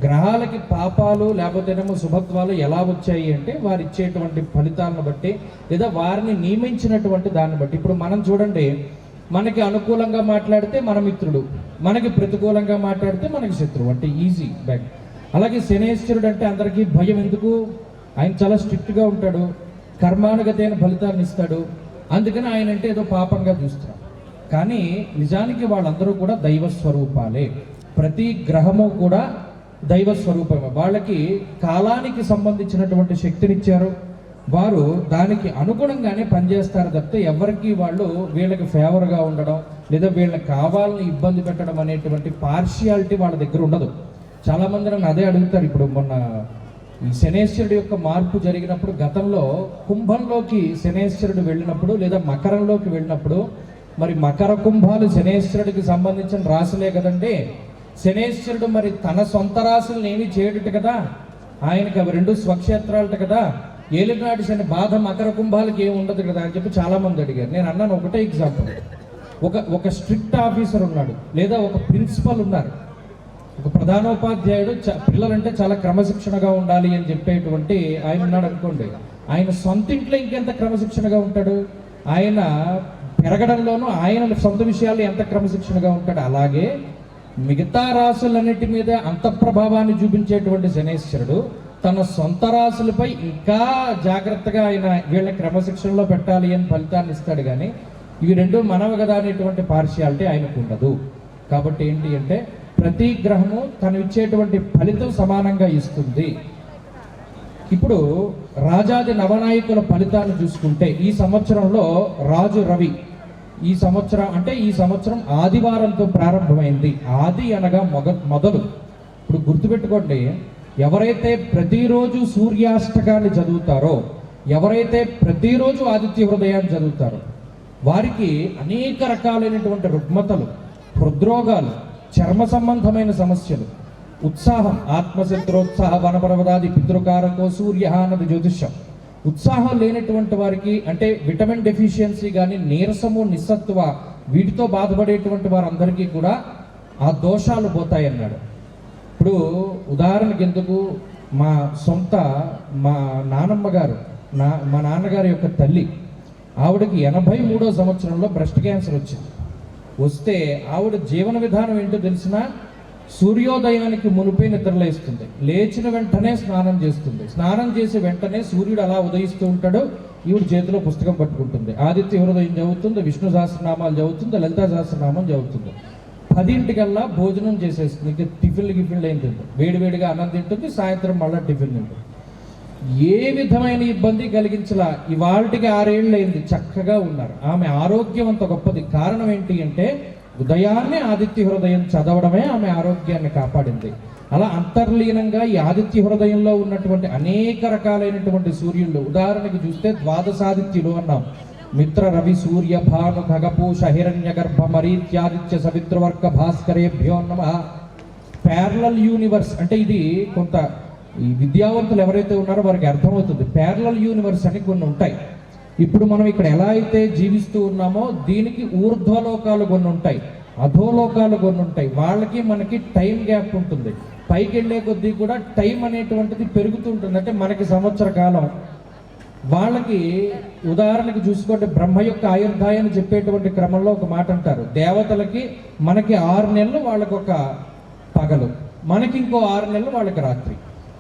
గ్రహాలకి పాపాలు లేకపోతేనేమో శుభత్వాలు ఎలా వచ్చాయి అంటే వారు ఇచ్చేటువంటి ఫలితాలను బట్టి లేదా వారిని నియమించినటువంటి దాన్ని బట్టి. ఇప్పుడు మనం చూడండి, మనకి అనుకూలంగా మాట్లాడితే మన మిత్రుడు, మనకి ప్రతికూలంగా మాట్లాడితే మనకి శత్రువు, అంటే ఈజీ బ్యాక్. అలాగే శనేశ్వరుడు అంటే అందరికీ భయం. ఎందుకు? ఆయన చాలా స్ట్రిక్ట్గా ఉంటాడు, కర్మానుగతైన ఫలితాలను ఇస్తాడు, అందుకని ఆయన అంటే ఏదో పాపంగా చూస్తున్నాం. కానీ నిజానికి వాళ్ళందరూ కూడా దైవ స్వరూపాలే. ప్రతి గ్రహము కూడా దైవ స్వరూపమే. వాళ్ళకి కాలానికి సంబంధించినటువంటి శక్తినిచ్చారు, వారు దానికి అనుగుణంగానే పనిచేస్తారు తప్పితే ఎవరికి వాళ్ళు వీళ్ళకి ఫేవర్గా ఉండడం లేదా వీళ్ళకి కావాలని ఇబ్బంది పెట్టడం అనేటువంటి పార్షియాలిటీ వాళ్ళ దగ్గర ఉండదు. చాలామంది నన్ను అదే అడుగుతారు. ఇప్పుడు మొన్న ఈ శనేశ్వరుడు యొక్క మార్పు జరిగినప్పుడు, గతంలో కుంభంలోకి శనేశ్వరుడు వెళ్ళినప్పుడు లేదా మకరంలోకి వెళ్ళినప్పుడు, మరి మకర కుంభాలు శనేశ్వరుడికి సంబంధించిన రాశులే కదండి. శనేశ్వరుడు మరి తన సొంత రాశులను ఏమీ చేయడట కదా, ఆయనకి అవి 2 స్వక్షేత్రాలట కదా, ఏలినాటి శని బాధ మకర కుంభాలకి ఏమి ఉండదు కదా అని చెప్పి చాలామంది అడిగారు. నేను అన్నాను ఒకటే ఎగ్జాంపుల్. ఒక స్ట్రిక్ట్ ఆఫీసర్ ఉన్నాడు లేదా ఒక ప్రిన్సిపల్ ఉన్నారు, ఒక ప్రధానోపాధ్యాయుడు పిల్లలంటే చాలా క్రమశిక్షణగా ఉండాలి అని చెప్పేటువంటి ఆయన ఉన్నాడు అనుకోండి. ఆయన సొంత ఇంట్లో ఇంకెంత క్రమశిక్షణగా ఉంటాడు, ఆయన పెరగడంలోనూ ఆయన సొంత విషయాలు ఎంత క్రమశిక్షణగా ఉంటాడు. అలాగే మిగతా రాశులన్నిటి మీద అంత ప్రభావాన్ని చూపించేటువంటి శనేశ్వరుడు తన సొంత రాశులపై ఇంకా జాగ్రత్తగా ఆయన వీళ్ళ క్రమశిక్షణలో పెట్టాలి అని ఫలితాన్ని ఇస్తాడు. కానీ ఇవి 2 మనవ కదా అనేటువంటి పార్షియాలిటీ ఆయనకు ఉండదు. కాబట్టి ఏంటి అంటే ప్రతి గ్రహము తను ఇచ్చేటువంటి ఫలితం సమానంగా ఇస్తుంది. ఇప్పుడు రాజాది నవనాయకుల ఫలితాన్ని చూసుకుంటే ఈ సంవత్సరంలో రాజు రవి, ఈ సంవత్సరం ఆదివారంతో ప్రారంభమైంది. ఆది అనగా మొదలు. ఇప్పుడు గుర్తుపెట్టుకోండి, ఎవరైతే ప్రతిరోజు సూర్యాష్టకాన్ని చదువుతారో, ఎవరైతే ప్రతిరోజు ఆదిత్య హృదయాన్ని చదువుతారో వారికి అనేక రకాలైనటువంటి రుగ్మతలు, హృద్రోగాలు, చర్మ సంబంధమైన సమస్యలు, ఉత్సాహం, ఆత్మశత్రోత్సాహ వనపర్వదాది పితృకారకో సూర్యహానది జ్యోతిష్యం. ఉత్సాహం లేనటువంటి వారికి అంటే విటమిన్ డెఫిషియన్సీ కానీ నీరసము, నిస్సత్వ వీటితో బాధపడేటువంటి వారందరికీ కూడా ఆ దోషాలు పోతాయి అన్నాడు. ఇప్పుడు ఉదాహరణకి ఎందుకు, మా నానమ్మ గారు, మా నాన్నగారి యొక్క తల్లి, ఆవిడకి 83వ సంవత్సరంలో బ్రెస్ట్ క్యాన్సర్ వచ్చింది. వస్తే ఆవిడ జీవన విధానం ఏంటో తెలిసినా, సూర్యోదయానికి మునిపే నిద్రలేస్తుంది, లేచిన వెంటనే స్నానం చేస్తుంది, స్నానం చేసి వెంటనే సూర్యుడు అలా ఉదయిస్తూ ఉంటాడు, ఈవిడ చేతిలో పుస్తకం పట్టుకుంటుంది, ఆదిత్య హృదయం చదువుతుంది, విష్ణు సహస్రనామాలు చదువుతుంది, లలితా సహస్రనామం చదువుతుంది. 10ంటికల్లా భోజనం చేసేస్తుంది. ఇంకా టిఫిన్లు ఏం తింటుంది, వేడివేడిగా అన్నం తింటుంది, సాయంత్రం మళ్ళీ టిఫిన్ తింటుంది. ఏ విధమైన ఇబ్బంది కలిగించలా. ఇవాళకి 6 ఏళ్ళు అయింది, చక్కగా ఉన్నారు. ఆమె ఆరోగ్యం అంత గొప్పది. కారణం ఏంటి అంటే ఉదయాన్నే ఆదిత్య హృదయం చదవడమే ఆమె ఆరోగ్యాన్ని కాపాడింది. అలా అంతర్లీనంగా ఈ ఆదిత్య హృదయంలో ఉన్నటువంటి అనేక రకాలైనటువంటి సూర్యుళ్ళు, ఉదాహరణకి చూస్తే ద్వాదశాదిత్యులు అన్నాం. మిత్ర, రవి, సూర్య, భాను, ఖగపూష, హిరణ్య గర్భ, మరీత్యాదిత్య, సవిత్రవర్గ, భాస్కరేభ్యో నమః. ప్యారలల్ యూనివర్స్ అంటే ఇది కొంత ఈ విద్యావంతులు ఎవరైతే ఉన్నారో వారికి అర్థమవుతుంది. ప్యారలల్ యూనివర్స్ అని కొన్ని ఉంటాయి. ఇప్పుడు మనం ఇక్కడ ఎలా అయితే జీవిస్తూ ఉన్నామో దీనికి ఊర్ధ్వలోకాలు కొన్ని ఉంటాయి, అధోలోకాలు కొన్ని ఉంటాయి. వాళ్ళకి మనకి టైం గ్యాప్ ఉంటుంది. పైకి వెళ్ళే కొద్దీ కూడా టైం అనేటువంటిది పెరుగుతూ ఉంటుంది. అంటే మనకి సంవత్సర కాలం, వాళ్ళకి ఉదాహరణకి చూసుకోండి, బ్రహ్మ యొక్క ఆయుర్దాయాన్ని చెప్పేటువంటి క్రమంలో ఒక మాట అంటారు, దేవతలకి మనకి 6 నెలలు వాళ్ళకి ఒక పగలు, మనకి ఇంకో 6 నెలలు వాళ్ళకి రాత్రి.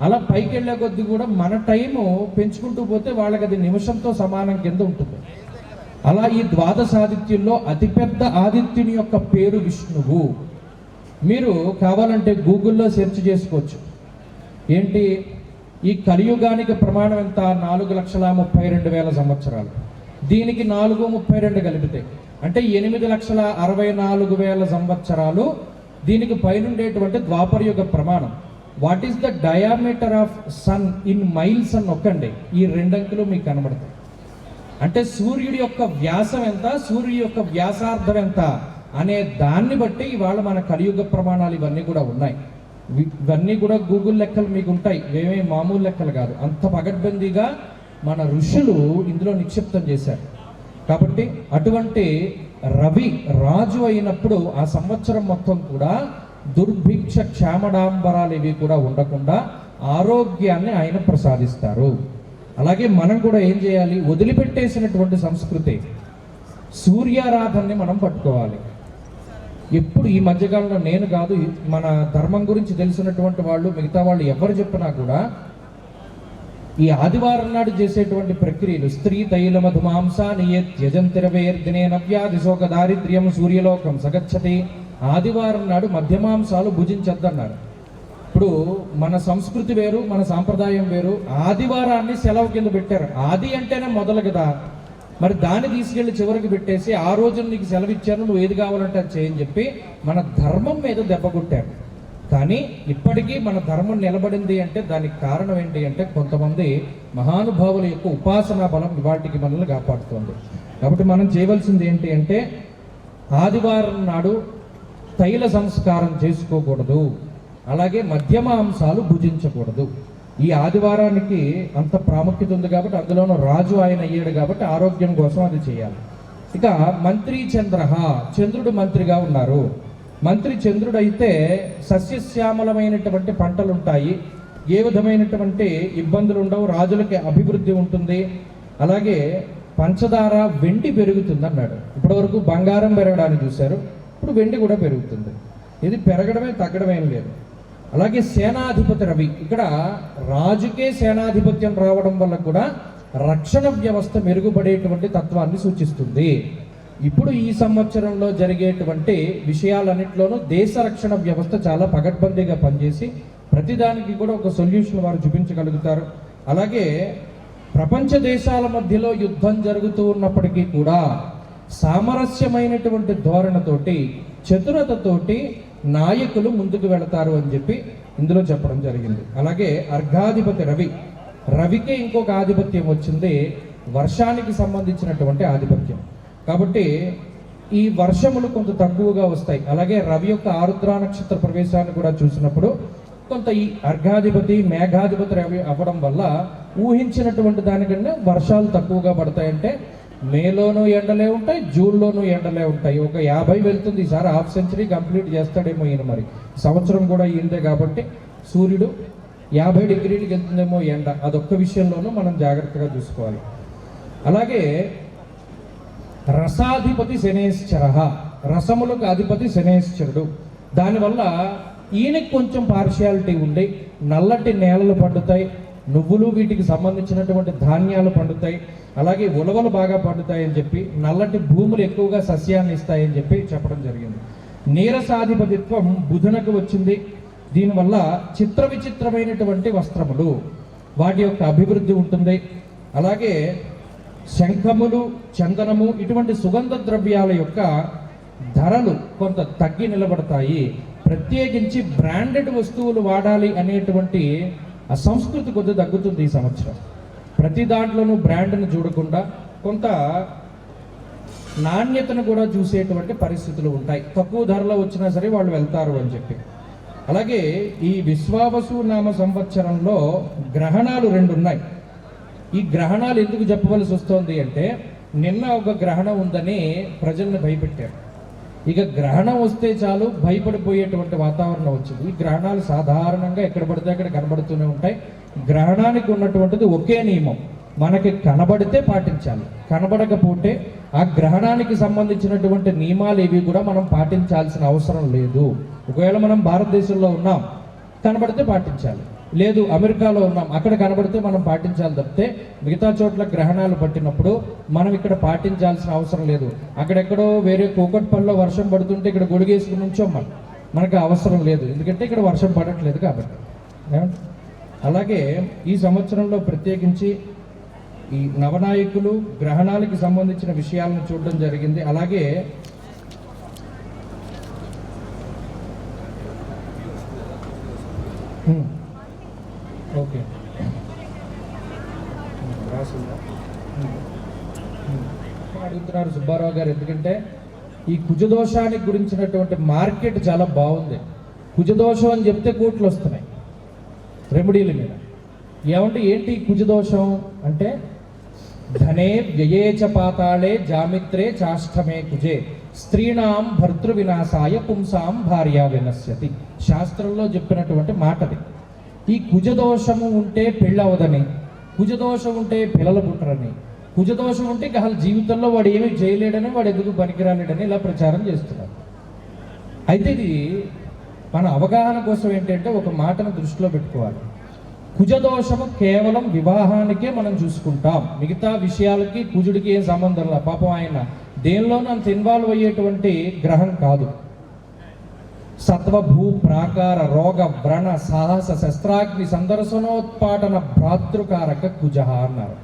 అలా పైకి వెళ్ళే కొద్దీ కూడా మన టైము పెంచుకుంటూ పోతే వాళ్ళకి అది నిమిషంతో సమానం కింద ఉంటుంది. అలా ఈ ద్వాదశాదిత్యుల్లో అతిపెద్ద ఆదిత్యుని యొక్క పేరు విష్ణువు. మీరు కావాలంటే గూగుల్లో సెర్చ్ చేసుకోవచ్చు. ఏంటి ఈ కలియుగానికి ప్రమాణం ఎంత? 4,32,000 సంవత్సరాలు. దీనికి 4,32 కలిపితే అంటే 8,64,000 సంవత్సరాలు. దీనికి పైనుండేటువంటి ద్వాపరయుగ ప్రమాణం. What is the diameter of sun in miles అని నొక్కండి, ఈ 2 అంకెలు మీకు కనబడతాయి. అంటే సూర్యుడి యొక్క వ్యాసం ఎంత, సూర్యుడి యొక్క వ్యాసార్థం ఎంత అనే దాన్ని బట్టి ఇవాళ మన కలియుగ ప్రమాణాలు ఇవన్నీ కూడా ఉన్నాయి. ఇవన్నీ కూడా గూగుల్ లెక్కలు మీకు ఉంటాయి, ఇవేమీ మామూలు లెక్కలు కాదు. అంత పగడ్బందీగా మన ఋషులు ఇందులో నిక్షిప్తం చేశారు. కాబట్టి అటువంటి రవి రాజు అయినప్పుడు ఆ సంవత్సరం మొత్తం కూడా దుర్భిక్ష క్షామడాంబరాలు ఇవి కూడా ఉండకుండా ఆరోగ్యాన్ని ఆయన ప్రసాదిస్తారు. అలాగే మనం కూడా ఏం చేయాలి? వదిలిపెట్టేసినటువంటి సంస్కృతి సూర్యారాధనని మనం పట్టుకోవాలి. ఎప్పుడు ఈ మధ్యకాలంలో నేను కాదు, మన ధర్మం గురించి తెలిసినటువంటి వాళ్ళు మిగతా వాళ్ళు ఎవరు చెప్పినా కూడా ఈ ఆదివారం నాడు చేసేటువంటి ప్రక్రియలు స్త్రీ తైల మధుమాంస నియత్యజంతిరవేర్దినే నవ్యాదిశోక దారిద్ర్యం సూర్యలోకం సగచ్చతి. ఆదివారం నాడు మధ్యమాంసాలు భుజించద్దన్నారు. ఇప్పుడు మన సంస్కృతి వేరు, మన సాంప్రదాయం వేరు. ఆదివారాన్ని సెలవు కింద పెట్టారు. ఆది అంటేనే మొదలు కదా, మరి దాన్ని తీసుకెళ్లి చివరికి పెట్టేసి ఆ రోజు నీకు సెలవు ఇచ్చాను, నువ్వు ఏది కావాలంటే అది చేయని చెప్పి మన ధర్మం మీద దెబ్బ కొట్టారు. కానీ ఇప్పటికీ మన ధర్మం నిలబడింది అంటే దానికి కారణం ఏంటి అంటే కొంతమంది మహానుభావుల యొక్క ఉపాసనా బలం ఇవాటికి మనల్ని కాపాడుతుంది. కాబట్టి మనం చేయవలసింది ఏంటి అంటే ఆదివారం నాడు తైల సంస్కారం చేసుకోకూడదు, అలాగే మధ్యమాంసాలు భుజించకూడదు. ఈ ఆదివారానికి అంత ప్రాముఖ్యత ఉంది కాబట్టి, అందులోనూ రాజు ఆయన అయ్యాడు కాబట్టి ఆరోగ్యం కోసం అది చేయాలి. ఇక మంత్రి చంద్ర, చంద్రుడు మంత్రిగా ఉన్నారు. మంత్రి చంద్రుడు అయితే సస్యశ్యామలమైనటువంటి పంటలు ఉంటాయి, ఏ విధమైనటువంటి ఇబ్బందులు ఉండవు, రాజులకి అభివృద్ధి ఉంటుంది. అలాగే పంచదార వెండి పెరుగుతుంది అన్నాడు. ఇప్పటివరకు బంగారం పెరగడానికి చూశారు, ఇప్పుడు వెండి కూడా పెరుగుతుంది. ఇది పెరగడమే తగ్గడమేం లేదు. అలాగే సేనాధిపతి రవి, ఇక్కడ రాజుకే సేనాధిపత్యం రావడం వల్ల కూడా రక్షణ వ్యవస్థ మెరుగుపడేటువంటి తత్వాన్ని సూచిస్తుంది. ఇప్పుడు ఈ సంవత్సరంలో జరిగేటువంటి విషయాలన్నింటిలోనూ దేశ రక్షణ వ్యవస్థ చాలా పగడ్బందీగా పనిచేసి ప్రతిదానికి కూడా ఒక సొల్యూషన్ వారు చూపించగలుగుతారు. అలాగే ప్రపంచ దేశాల మధ్యలో యుద్ధం జరుగుతూ ఉన్నప్పటికీ కూడా సామరస్యమైనటువంటి ధోరణితోటి చతురతతోటి నాయకులు ముందుకు వెళతారు అని చెప్పి ఇందులో చెప్పడం జరిగింది. అలాగే అర్ఘాధిపతి రవి, రవికే ఇంకొక ఆధిపత్యం వచ్చింది, వర్షానికి సంబంధించినటువంటి ఆధిపత్యం. కాబట్టి ఈ వర్షములు కొంత తక్కువగా వస్తాయి. అలాగే రవి యొక్క ఆరుద్ర నక్షత్ర ప్రవేశాన్ని కూడా చూసినప్పుడు కొంత ఈ అర్ఘాధిపతి మేఘాధిపతి రవి అవ్వడం వల్ల ఊహించినటువంటి దానికన్నా వర్షాలు తక్కువగా పడతాయంటే మేలోనూ ఎండలే ఉంటాయి, జూన్లోనూ ఎండలే ఉంటాయి. ఒక 50 వెళ్తుంది, ఈసారి హాఫ్ సెంచరీ కంప్లీట్ చేస్తాడేమో ఈయన. మరి సంవత్సరం కూడా ఈయనదే కాబట్టి సూర్యుడు 50 డిగ్రీలకు వెళ్తుందేమో ఎండ, అదొక్క విషయంలోనూ మనం జాగ్రత్తగా చూసుకోవాలి. అలాగే రసాధిపతి శనేశ్చర, రసములకు అధిపతి శనేశ్వరుడు. దానివల్ల ఈయనకి కొంచెం పార్షియాలిటీ ఉండి నల్లటి నేలలు పండుతాయి, నువ్వులు వీటికి సంబంధించినటువంటి ధాన్యాలు పండుతాయి, అలాగే ఉలవలు బాగా పండుతాయని చెప్పి నల్లటి భూములు ఎక్కువగా సస్యాన్ని ఇస్తాయని చెప్పి చెప్పడం జరిగింది. నీరసాధిపతిత్వం బుధునకు వచ్చింది. దీనివల్ల చిత్ర విచిత్రమైనటువంటి వస్త్రములు వాటి యొక్క అభివృద్ధి ఉంటుంది. అలాగే శంఖములు, చందనము ఇటువంటి సుగంధ ద్రవ్యాల యొక్క ధరలు కొంత తగ్గి నిలబడతాయి. ప్రత్యేకించి బ్రాండెడ్ వస్తువులు వాడాలి అనేటువంటి ఆ సంస్కృతి కొద్ది తగ్గుతుంది ఈ సంవత్సరం. ప్రతి దాంట్లోనూ బ్రాండ్ను చూడకుండా కొంత నాణ్యతను కూడా చూసేటువంటి పరిస్థితులు ఉంటాయి. తక్కువ ధరలో వచ్చినా సరే వాళ్ళు వెళ్తారు అని చెప్పి. అలాగే ఈ విశ్వావసు నామ సంవత్సరంలో గ్రహణాలు 2 ఉన్నాయి. ఈ గ్రహణాలు ఎందుకు చెప్పవలసి వస్తుంది అంటే నిన్న ఒక గ్రహణం ఉందని ప్రజల్ని భయపెట్టారు. ఇక గ్రహణం వస్తే చాలు భయపడిపోయేటువంటి వాతావరణం వచ్చింది. ఈ గ్రహణాలు సాధారణంగా ఎక్కడ పడితే అక్కడ కనబడుతూనే ఉంటాయి. గ్రహణానికి ఉన్నటువంటిది ఒకే నియమం, మనకి కనబడితే పాటించాలి, కనబడకపోతే ఆ గ్రహణానికి సంబంధించినటువంటి నియమాలు ఏవి కూడా మనం పాటించాల్సిన అవసరం లేదు. ఒకవేళ మనం భారతదేశంలో ఉన్నాం, కనబడితే పాటించాలి. లేదు అమెరికాలో ఉన్నాం, అక్కడ కనబడితే మనం పాటించాలి తప్పితే మిగతా చోట్ల గ్రహణాలు పట్టినప్పుడు మనం ఇక్కడ పాటించాల్సిన అవసరం లేదు. అక్కడెక్కడో వేరే కూకట్పల్లిలో వర్షం పడుతుంటే ఇక్కడ గొడుగేసుకుని నుంచోమ్మ, మనకు అవసరం లేదు, ఎందుకంటే ఇక్కడ వర్షం పడట్లేదు కాబట్టి. అలాగే ఈ సంవత్సరంలో ప్రత్యేకించి ఈ నవనాయకులు గ్రహణాలకి సంబంధించిన విషయాలను చూడడం జరిగింది. అలాగే ఓకే అడుగుతున్నారు సుబ్బారావు గారు, ఎందుకంటే ఈ కుజదోషానికి గురించినటువంటి మార్కెట్ చాలా బాగుంది. కుజదోషం అని చెప్తే కోట్లు వస్తున్నాయి రెమెడీల మీద. ఏమంటే ఏంటి కుజదోషం అంటే, ధనే వ్యయేచ పాతాళే జామిత్రే చాష్టమే కుజే స్త్రీణాం భర్తృ వినాశాయ పుంసాం భార్య వినశ్యతి. శాస్త్రంలో చెప్పినటువంటి మాటది. ఈ కుజదోషము ఉంటే పెళ్ళవదని, కుజదోషం ఉంటే పిల్లలు పుట్టరని, కుజదోషం ఉంటే ఇక అసలు జీవితంలో వాడు ఏమీ చేయలేడని, వాడు ఎందుకు పనికిరాలేడని ఇలా ప్రచారం చేస్తున్నారు. అయితే ఇది మన అవగాహన కోసం ఏంటంటే ఒక మాటను దృష్టిలో పెట్టుకోవాలి. కుజదోషము కేవలం వివాహానికే మనం చూసుకుంటాం, మిగతా విషయాలకి కుజుడికి ఏం సంబంధం లేదు. పాపం ఆయన దేనిలోనూ అంత ఇన్వాల్వ్ అయ్యేటువంటి గ్రహం కాదు. సత్వ భూ ప్రాకార రోగ వ్రణ సాహస శస్త్రాగ్ని సందర్శనోత్పాటన భ్రాతృకారక కుజ అన్నారు.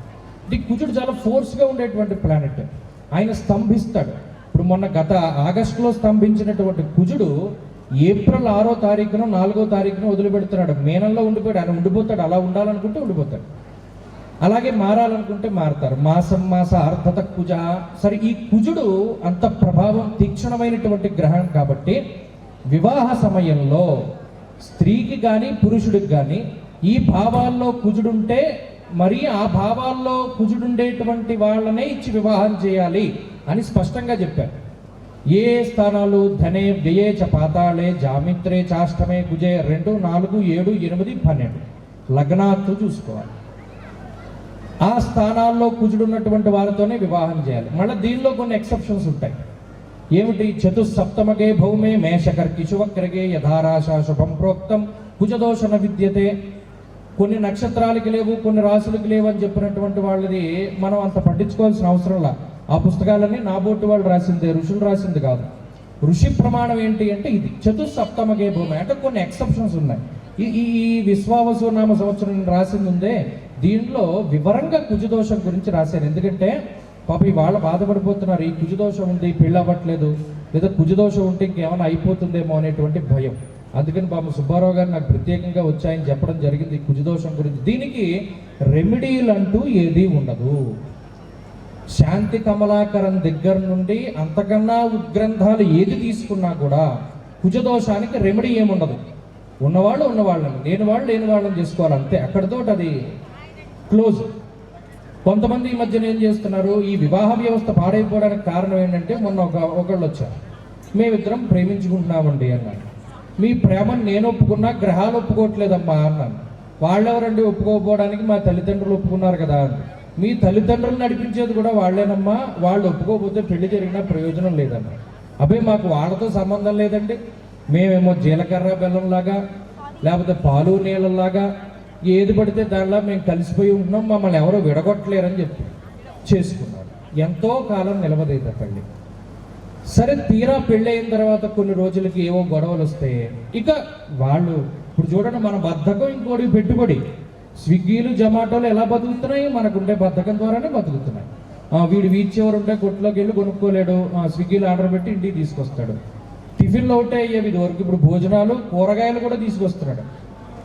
ఈ కుజుడు చాలా ఫోర్స్గా ఉండేటువంటి ప్లానెట్. ఆయన స్తంభిస్తాడు. ఇప్పుడు మొన్న గత ఆగస్టులో స్తంభించినటువంటి కుజుడు ఏప్రిల్ 6వ తారీఖున 4వ తారీఖున వదిలిపెడుతున్నాడు. మేనంలో ఉండిపోయాడు. ఆయన ఉండిపోతాడు. అలా ఉండాలనుకుంటే ఉండిపోతాడు, అలాగే మారాలనుకుంటే మారుతారు. మాసం మాస అర్థత కుజ. సరే, ఈ కుజుడు అంత ప్రభావం తీక్షణమైనటువంటి గ్రహం కాబట్టి వివాహ సమయంలో స్త్రీకి కానీ పురుషుడికి కానీ ఈ భావాల్లో కుజుడుంటే మరి ఆ భావాల్లో కుజుడుండేటువంటి వాళ్ళనే ఇచ్చి వివాహం చేయాలి అని స్పష్టంగా చెప్పారు. ఏ స్థానాలు? ధనే వ్యయే చ పాతాళే జామిత్రే చాష్టమే కుజే 2, 4, 7, 8, 12 లగ్నాత్తు చూసుకోవాలి. ఆ స్థానాల్లో కుజుడు ఉన్నటువంటి వారితోనే వివాహం చేయాలి. మళ్ళీ దీనిలో కొన్ని ఎక్సెప్షన్స్ ఉంటాయి. ఏమిటి? చతుస్సప్తమగే భౌమే మేషకర్కిశువక్రగే యథారాశా శుభం ప్రోక్తం కుజదోషణ విద్యతే. కొన్ని నక్షత్రాలకి లేవు, కొన్ని రాసులకి లేవు అని చెప్పినటువంటి వాళ్ళది మనం అంత పట్టించుకోవాల్సిన అవసరంలా. ఆ పుస్తకాలన్నీ నా బోటు వాళ్ళు రాసిందే, ఋషులు రాసింది కాదు. ఋషి ప్రమాణం ఏంటి అంటే ఇది చతుస్సప్తమగే భూమి. అంటే కొన్ని ఎక్సెప్షన్స్ ఉన్నాయి. ఈ విశ్వావసునామ సంవత్సరం రాసింది ఉందే, దీంట్లో వివరంగా కుజదోషం గురించి రాశారు. ఎందుకంటే పాప వాళ్ళు బాధపడిపోతున్నారు, ఈ కుజదోషం ఉంది, పెళ్ళి అవ్వట్లేదు, లేదా కుజదోషం ఉంటే ఇంకేమైనా అయిపోతుందేమో అనేటువంటి భయం. అందుకని పాప సుబ్బారావు గారు నాకు ప్రత్యేకంగా వచ్చాయని చెప్పడం జరిగింది ఈ కుజదోషం గురించి. దీనికి రెమెడీలు అంటూ ఏదీ ఉండదు. శాంతి కమలాకరం దగ్గర నుండి అంతకన్నా ఉద్గ్రంథాలు ఏది తీసుకున్నా కూడా కుజదోషానికి రెమెడీ ఏముండదు. ఉన్నవాళ్ళు ఉన్నవాళ్ళని, లేని వాళ్ళని చేసుకోవాలి అంతే. అక్కడితో అది క్లోజ్. కొంతమంది ఈ మధ్యన ఏం చేస్తున్నారు, ఈ వివాహ వ్యవస్థ పాడైపోవడానికి కారణం ఏంటంటే, మొన్న ఒకళ్ళు వచ్చారు, మేమిద్దరం ప్రేమించుకుంటున్నామండి అన్నాను. మీ ప్రేమను నేను ఒప్పుకున్నా, గ్రహాలు ఒప్పుకోవట్లేదమ్మా అన్నాను. వాళ్ళెవరండి ఒప్పుకోకపోవడానికి? మా తల్లిదండ్రులు ఒప్పుకున్నారు కదా అని. మీ తల్లిదండ్రులు నడిపించేది కూడా వాళ్ళేనమ్మా, వాళ్ళు ఒప్పుకోకపోతే పెళ్లి జరిగినా ప్రయోజనం లేదమ్మా. అబ్బాయి మాకు వాళ్ళతో సంబంధం లేదండి, మేమేమో జీలకర్ర బెల్లంలాగా లేకపోతే పాలు నీళ్ళలాగా ఏది పడితే దానిలా మేము కలిసిపోయి ఉంటున్నాం, మమ్మల్ని ఎవరో విడగొట్టలేరని చెప్పి చేసుకున్నారు. ఎంతో కాలం నిలబడేది పెళ్ళి. సరే, తీరా పెళ్ళి అయిన తర్వాత కొన్ని రోజులకి ఏవో గొడవలు వస్తాయి. ఇక వాళ్ళు ఇప్పుడు చూడండి, మన బద్ధకం ఇంకోటి పెట్టుబడి. స్విగ్గీలు జొమాటోలు ఎలా బతుకుతున్నాయి? మనకుండే బద్ధకం ద్వారానే బతుకుతున్నాయి. వీడు వీచేవారు ఉంటే కొట్టులోకి వెళ్ళి కొనుక్కోలేడు, స్విగ్గీలో ఆర్డర్ పెట్టి ఇంటికి తీసుకొస్తాడు. టిఫిన్లు ఒకటే అయ్యేవి ఇది వరకు, ఇప్పుడు భోజనాలు కూరగాయలు కూడా తీసుకొస్తున్నాడు.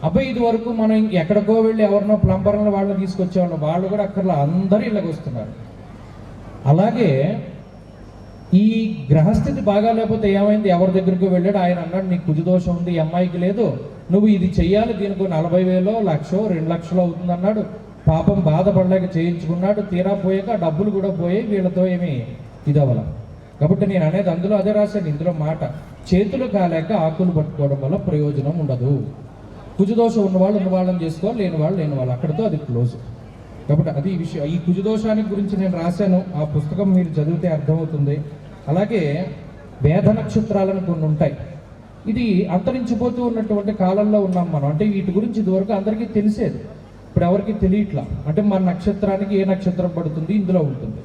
అబ్బాయి ఇది వరకు మనం ఎక్కడికో వెళ్ళి ఎవరినో ప్లంబర్లను వాళ్ళని తీసుకొచ్చేవాళ్ళం, వాళ్ళు కూడా అక్కర్లో అందరూ ఇళ్ళకి వస్తున్నారు. అలాగే ఈ గ్రహస్థితి బాగా లేకపోతే ఏమైంది, ఎవరి దగ్గరికి వెళ్ళాడు, ఆయన అన్నాడు నీకు కుజదోషం ఉంది, ఈ అమ్మాయికి లేదు, నువ్వు ఇది చెయ్యాలి, దీనికి 40,000 1,00,000 2 లక్షలు అవుతుంది అన్నాడు. పాపం బాధపడలేక చేయించుకున్నాడు. తీరా పోయాక డబ్బులు కూడా పోయి వీళ్ళతో ఏమి ఇదవ్వాల. కాబట్టి నేను అనేది అందులో అదే రాశాను. ఇందులో మాట, చేతులు కాలేక ఆకులు పట్టుకోవడం వల్ల ప్రయోజనం ఉండదు. కుజదోషం ఉన్నవాళ్ళు ఉన్నవాళ్ళని చేసుకోవాలి, లేని వాళ్ళు అక్కడితో అది క్లోజ్. కాబట్టి అది ఈ విషయం. ఈ కుజదోషానికి గురించి నేను రాశాను, ఆ పుస్తకం మీరు చదివితే అర్థమవుతుంది. అలాగే వేద నక్షత్రాలను కొన్ని ఉంటాయి. ఇది అంతరించిపోతూ ఉన్నటువంటి కాలంలో ఉన్నాం మనం. అంటే వీటి గురించి ఇదివరకు అందరికీ తెలిసేది, ఇప్పుడు ఎవరికి తెలియట్లా. అంటే మన నక్షత్రానికి ఏ నక్షత్రం పడుతుంది ఇందులో ఉంటుంది.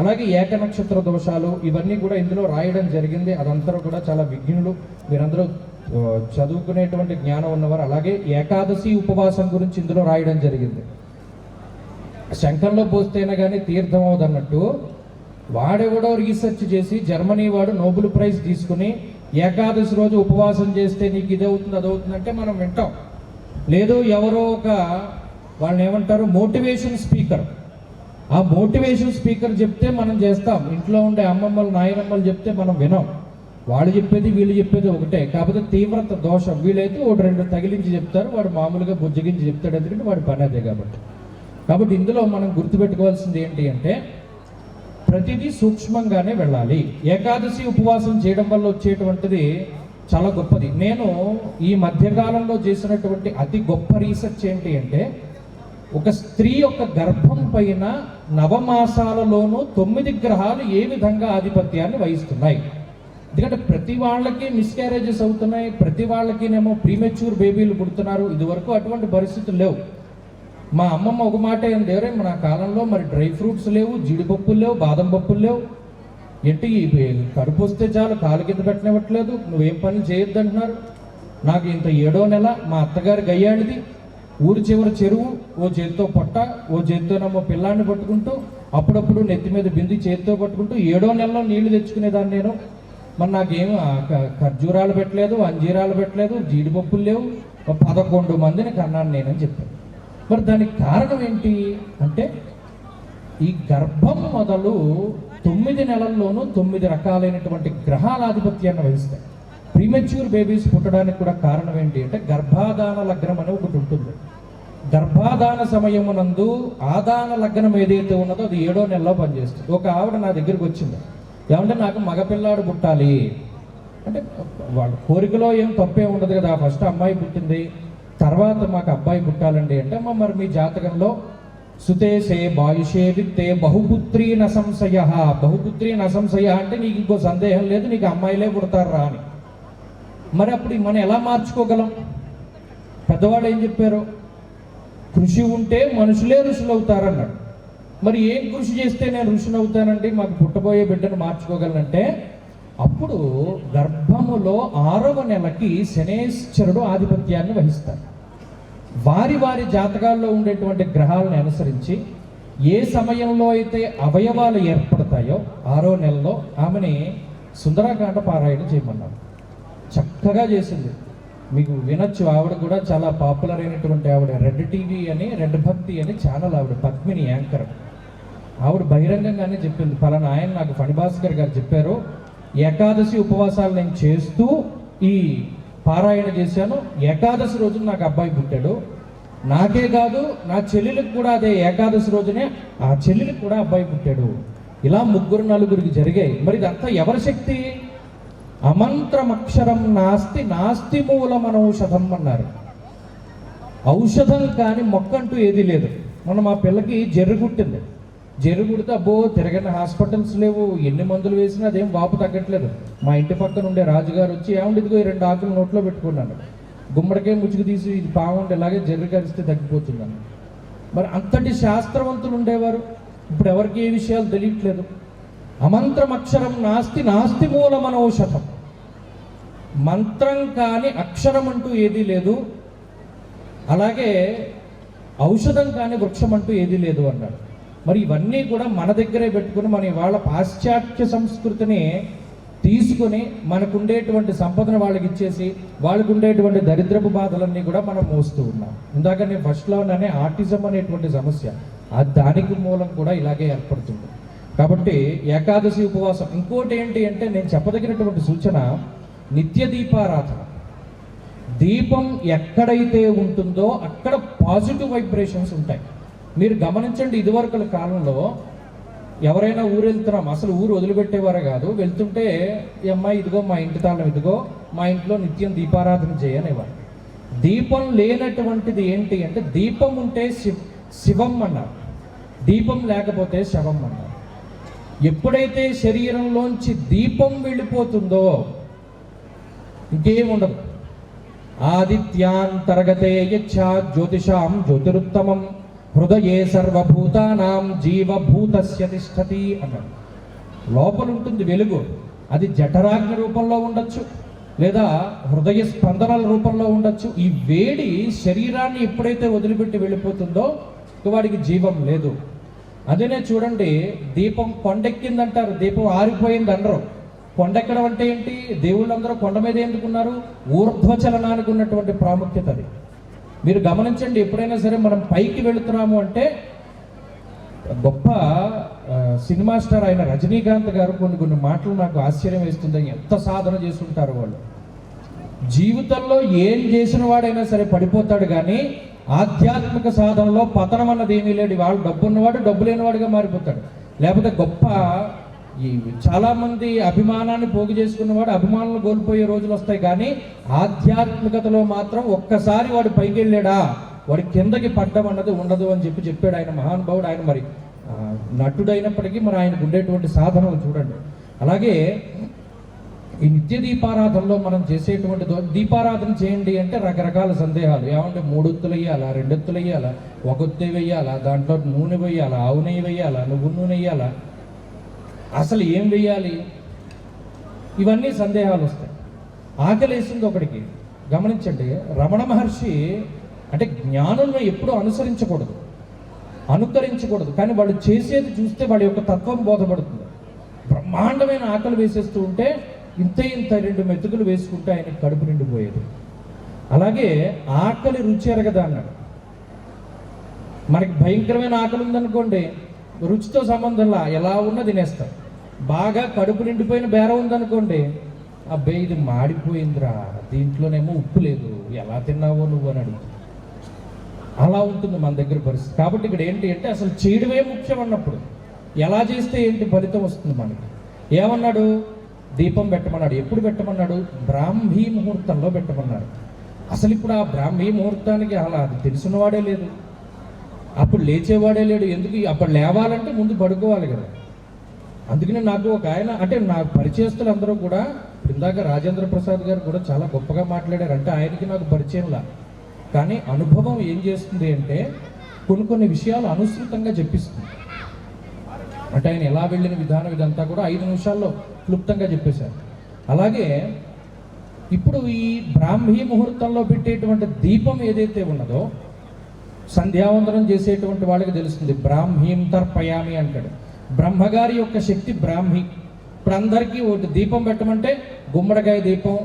అలాగే ఏక నక్షత్ర దోషాలు ఇవన్నీ కూడా ఇందులో రాయడం జరిగింది. అదంతా కూడా చాలా విజ్ఞులు, మీరందరూ చదువుకునేటువంటి జ్ఞానం ఉన్నవారు. అలాగే ఏకాదశి ఉపవాసం గురించి ఇందులో రాయడం జరిగింది. శంఖంలో పోస్తేనే కానీ తీర్థం అవదన్నట్టు వాడెవడో రీసెర్చ్ చేసి జర్మనీ వాడు నోబెల్ ప్రైజ్ తీసుకుని ఏకాదశి రోజు ఉపవాసం చేస్తే నీకు ఇది అవుతుంది అది అవుతుంది అంటే మనం వింటాం. లేదు ఎవరో ఒక వాళ్ళని ఏమంటారు మోటివేషన్ స్పీకర్, ఆ మోటివేషన్ స్పీకర్ చెప్తే మనం చేస్తాం. ఇంట్లో ఉండే అమ్మమ్మలు నాయనమ్మలు చెప్తే మనం వినాం. వాళ్ళు చెప్పేది వీళ్ళు చెప్పేది ఒకటే, కాకపోతే తీవ్రత దోషం. వీళ్ళైతే ఒకటి రెండు తగిలించి చెప్తారు, వాడు మామూలుగా బుజ్జగించి చెప్తాడు, ఎందుకంటే వాడి పని అదే కాబట్టి ఇందులో మనం గుర్తుపెట్టుకోవాల్సింది ఏంటి అంటే ప్రతిదీ సూక్ష్మంగానే వెళ్ళాలి. ఏకాదశి ఉపవాసం చేయడం వల్ల వచ్చేటువంటిది చాలా గొప్పది. నేను ఈ మధ్యకాలంలో చేసినటువంటి అతి గొప్ప రీసెర్చ్ ఏంటి అంటే ఒక స్త్రీ యొక్క గర్భం పైన నవమాసాలలోనూ 9 గ్రహాలు ఏ విధంగా ఆధిపత్యాన్ని వహిస్తున్నాయి. ఎందుకంటే ప్రతి వాళ్ళకి మిస్క్యారేజెస్ అవుతున్నాయి, ప్రతి వాళ్ళకినేమో ప్రీమెచ్యూర్ బేబీలు పుడుతున్నారు. ఇదివరకు అటువంటి పరిస్థితులు లేవు. మా అమ్మమ్మ ఒక మాట ఏంది, మన కాలంలో మరి డ్రై ఫ్రూట్స్ లేవు, జీడిపప్పులు లేవు, బాదం పప్పులు లేవు, ఏంటి కడుపు వస్తే చాలు కాలు కింద పెట్టనివ్వట్లేదు, నువ్వేం పని చేయొద్దు అంటున్నారు. నాకు ఇంత 7వ నెల, మా అత్తగారి గయ్యాడిది, ఊరి చివరి చెరువు, ఓ చేతితో పొట్ట, ఓ చేతితోనేమో పిల్లాన్ని పట్టుకుంటూ, అప్పుడప్పుడు నెత్తి మీద బింది చేతితో పట్టుకుంటూ 7వ నెలలో నీళ్లు తెచ్చుకునేదాన్ని నేను. మరి నాకేం ఖర్జూరాలు పెట్టలేదు, అంజీరాలు పెట్టలేదు, జీడిపప్పులు లేవు, 11 మందిని కన్నాను నేనని చెప్పాను. మరి దానికి కారణం ఏంటి అంటే ఈ గర్భం మొదలు 9 నెలల్లోనూ 9 రకాలైనటువంటి గ్రహాల ఆధిపత్యాన్ని వహిస్తాయి. ప్రీమెచ్యూర్ బేబీస్ పుట్టడానికి కూడా కారణం ఏంటి అంటే గర్భాధాన లగ్నం అని ఒకటి ఉంటుంది. గర్భాధాన సమయమునందు ఆదాన లగ్నం ఏదైతే ఉన్నదో అది 7వ నెలలో పనిచేస్తుంది. ఒక ఆవిడ నా దగ్గరికి వచ్చింది, ఏమంటే నాకు మగపిల్లాడు పుట్టాలి అంటే వాళ్ళ కోరికలో ఏం తప్పే ఉండదు కదా, ఫస్ట్ అమ్మాయి పుట్టింది, తర్వాత మాకు అబ్బాయి పుట్టాలండి అంటే మరి మీ జాతకంలో సుతేసే బాయుషే విత్తే బహుపుత్రీ నసంశయ, బహుపుత్రీ నసంశయ అంటే నీకు ఇంకో సందేహం లేదు, నీకు అమ్మాయిలే పుడతారు రా అని. మరి అప్పుడు మనం ఎలా మార్చుకోగలం? పెద్దవాళ్ళు ఏం చెప్పారు, కృషి ఉంటే మనుషులే ఋషులు అవుతారన్నాడు. మరి ఏం కృషి చేస్తే నేను ఋషిని అవుతానండి, మాకు పుట్టబోయే బిడ్డను మార్చుకోగలనంటే అప్పుడు గర్భములో 6వ నెలకి శనేశ్వరుడు ఆధిపత్యాన్ని వహిస్తారు. వారి వారి జాతకాల్లో ఉండేటువంటి గ్రహాలను అనుసరించి ఏ సమయంలో అయితే అవయవాలు ఏర్పడతాయో 6వ నెలలో ఆమెని సుందరకాండ పారాయణ చేయమన్నారు. చక్కగా చేసింది, మీకు వినొచ్చు. ఆవిడ కూడా చాలా పాపులర్ అయినటువంటి ఆవిడ, రెడ్ టీవీ అని, రెడ్ భక్తి అని ఛానల్ ఆవిడ, పద్మిని యాంకర్. ఆవిడ బహిరంగంగానే చెప్పింది, పలానా ఆయన నాకు ఫణిభాస్కర్ గారు చెప్పారు, ఏకాదశి ఉపవాసాలు నేను చేస్తూ ఈ పారాయణ చేశాను, ఏకాదశి రోజున నాకు అబ్బాయి పుట్టాడు, నాకే కాదు నా చెల్లెలకు కూడా అదే ఏకాదశి రోజునే ఆ చెల్లెలకు కూడా అబ్బాయి పుట్టాడు. ఇలా 3 4 జరిగాయి. మరి ఇదంతా ఎవరి శక్తి? అమంత్రమక్షరం నాస్తి నాస్తి మూలమనౌషధం అన్నారు. ఔషధం కానీ మొక్కంటూ ఏది లేదు. మొన్న మా పిల్లకి జర్రుగుట్టింది, జరుగుడితే అబ్బో తిరగని హాస్పిటల్స్ లేవు, ఎన్ని మందులు వేసినా అదేం వాపు తగ్గట్లేదు. మా ఇంటి పక్కన ఉండే రాజుగారు వచ్చి ఏమండి ఇదిగో 2 ఆకులు నోట్లో పెట్టుకున్నాను, గుమ్మడికాయ ముచ్చుకు తీసి ఇది పావుండి ఇలాగే జర్రి కరిస్తే తగ్గిపోతుందని. మరి అంతటి శాస్త్రవంతులు ఉండేవారు, ఇప్పుడు ఎవరికి ఏ విషయాలు తెలియట్లేదు. అమంత్రం అక్షరం నాస్తి నాస్తి మూలమనౌషధం, మంత్రం కానీ అక్షరం అంటూ ఏదీ లేదు, అలాగే ఔషధం కానీ వృక్షం అంటూ ఏదీ లేదు అన్నాడు. మరి ఇవన్నీ కూడా మన దగ్గరే పెట్టుకుని మనం ఇవాళ పాశ్చాత్య సంస్కృతిని తీసుకుని మనకుండేటువంటి సంపదను వాళ్ళకి ఇచ్చేసి వాళ్ళకు ఉండేటువంటి దరిద్రపు బాధలన్నీ కూడా మనం మోస్తూ ఉన్నాం. ఇందాక నేను ఫస్ట్లోనే ఆటిజం అనేటువంటి సమస్య, దానికి మూలం కూడా ఇలాగే ఏర్పడుతుంది. కాబట్టి ఏకాదశి ఉపవాసం. ఇంకోటి ఏంటి అంటే నేను చెప్పదగినటువంటి సూచన, నిత్య దీపారాధన. దీపం ఎక్కడైతే ఉంటుందో అక్కడ పాజిటివ్ వైబ్రేషన్స్ ఉంటాయి. మీరు గమనించండి, ఇదివరకల కాలంలో ఎవరైనా ఊరు వెళ్తున్నాం, అసలు ఊరు వదిలిపెట్టేవారు కాదు, వెళ్తుంటే ఈ అమ్మాయి ఇదిగో మా ఇంటి తాళం, ఇదిగో మా ఇంట్లో నిత్యం దీపారాధన చేయనేవారు. దీపం లేనటువంటిది ఏంటి అంటే దీపం ఉంటే శివం అన్నారు, దీపం లేకపోతే శవం అన్నారు. ఎప్పుడైతే శరీరంలోంచి దీపం వెళ్ళిపోతుందో ఇంకేం ఉండదు. ఆదిత్యాంతర్గతే యచ్చా జ్యోతిషాం జ్యోతిరుత్తమం హృదయే సర్వభూతానాం జీవభూతస్య తిష్టతి అన్నాడు. లోపల ఉంటుంది వెలుగు, అది జఠరాగ్ని రూపంలో ఉండొచ్చు, లేదా హృదయ స్పందనల రూపంలో ఉండొచ్చు. ఈ వేడి శరీరాన్ని ఎప్పుడైతే వదిలిపెట్టి వెళ్ళిపోతుందో వాడికి జీవం లేదు. అదేనే చూడండి, దీపం కొండెక్కిందంటారు, దీపం ఆరిపోయింది అనరు. కొండెక్కడం అంటే ఏంటి? దేవుళ్ళందరూ కొండ మీద ఎందుకున్నారు? ఊర్ధ్వచలనానికి ఉన్నటువంటి ప్రాముఖ్యత అది. మీరు గమనించండి, ఎప్పుడైనా సరే మనం పైకి వెళుతున్నాము అంటే, గొప్ప సినిమా స్టార్ అయిన రజనీకాంత్ గారు కొన్ని మాటలు నాకు ఆశ్చర్యం వేస్తుంది. ఎంత సాధన చేస్తుంటారు వాళ్ళు. జీవితంలో ఏం చేసిన వాడైనా సరే పడిపోతాడు, కానీ ఆధ్యాత్మిక సాధనలో పతనం అన్నది ఏమీ లేడు. వాళ్ళు డబ్బున్నవాడు డబ్బు లేనివాడుగా మారిపోతాడు. లేకపోతే గొప్ప చాలామంది అభిమానాన్ని పోగు చేసుకున్నవాడు అభిమానులు కోల్పోయే రోజులు వస్తాయి, కానీ ఆధ్యాత్మికతలో మాత్రం ఒక్కసారి వాడు పైకి వెళ్ళాడా వాడి కిందకి పడ్డం అన్నది ఉండదు అని చెప్పాడు ఆయన మహానుభావుడు. ఆయన మరి నటుడైనప్పటికీ మరి ఆయనకు ఉండేటువంటి సాధనలు చూడండి. అలాగే ఈ నిత్య దీపారాధనలో మనం చేసేటువంటి దీపారాధన చేయండి అంటే రకరకాల సందేహాలు. ఏమంటే 3 ఒత్తులు వేయాలా, 2 ఒత్తులు వేయాలా, 1 ఒత్తే వేయాలా, దాంట్లో నూనె వేయాలా, ఆవు నెయ్యి వేయాలా, నువ్వు నూనె వేయాలా, అసలు ఏం వేయాలి, ఇవన్నీ సందేహాలు వస్తాయి. ఆకలేసింది ఒకడికి. గమనించండి, రమణ మహర్షి అంటే జ్ఞానులను ఎప్పుడూ అనుకరించకూడదు, కానీ వాళ్ళు చేసేది చూస్తే వాళ్ళ యొక్క తత్వం బోధపడుతుంది. బ్రహ్మాండమైన ఆకలి వేసేస్తూ ఉంటే ఇంత 2 మెతుకులు వేసుకుంటే ఆయనకి కడుపు నిండిపోయేది. అలాగే ఆకలి రుచి ఎరగదా అన్నాడు. మనకి భయంకరమైన ఆకలి ఉందనుకోండి, రుచితో సంబంధంలా ఎలా ఉన్నా తినేస్తాం. బాగా కడుపు నిండిపోయిన బేర ఉందనుకోండి, అబ్బాయి ఇది మాడిపోయిందిరా, దీంట్లోనేమో ఉప్పు లేదు, ఎలా తిన్నావో నువ్వు అని అడుగుతుంది. అలా ఉంటుంది మన దగ్గర పరిస్థితి. కాబట్టి ఇక్కడ ఏంటి అంటే అసలు చేయడమే ముఖ్యం అన్నప్పుడు ఎలా చేస్తే ఏంటి ఫలితం వస్తుంది మనకి. ఏమన్నాడు? దీపం పెట్టమన్నాడు. ఎప్పుడు పెట్టమన్నాడు? బ్రాహ్మీ ముహూర్తంలో పెట్టమన్నాడు. అసలు ఇప్పుడు ఆ బ్రాహ్మీ ముహూర్తానికి అలా అది తెలిసినవాడే లేదు, అప్పుడు లేచేవాడే లేడు. ఎందుకు? అప్పుడు లేవాలంటే ముందు పడుకోవాలి కదా. అందుకనే నాకు ఒక ఆయన అంటే నా పరిచయస్తులు అందరూ కూడా, ఇందాక రాజేంద్ర ప్రసాద్ గారు కూడా చాలా గొప్పగా మాట్లాడారు. అంటే ఆయనకి నాకు పరిచయంలా, కానీ అనుభవం ఏం చేస్తుంది అంటే కొన్ని విషయాలు అనుసృతంగా చెప్పిస్తుంది. అంటే ఆయన ఎలా వెళ్ళిన విధానం ఇదంతా కూడా 5 నిమిషాల్లో క్లుప్తంగా చెప్పేశారు. అలాగే ఇప్పుడు ఈ బ్రాహ్మీ ముహూర్తంలో పెట్టేటువంటి దీపం ఏదైతే ఉన్నదో సంధ్యావందనం చేసేటువంటి వాళ్ళకి తెలుస్తుంది. బ్రాహ్మీం తర్పయామి అంటాడు. బ్రహ్మగారి యొక్క శక్తి బ్రాహ్మీ. ఇప్పుడు అందరికీ ఒకటి దీపం పెట్టమంటే గుమ్మడికాయ దీపం,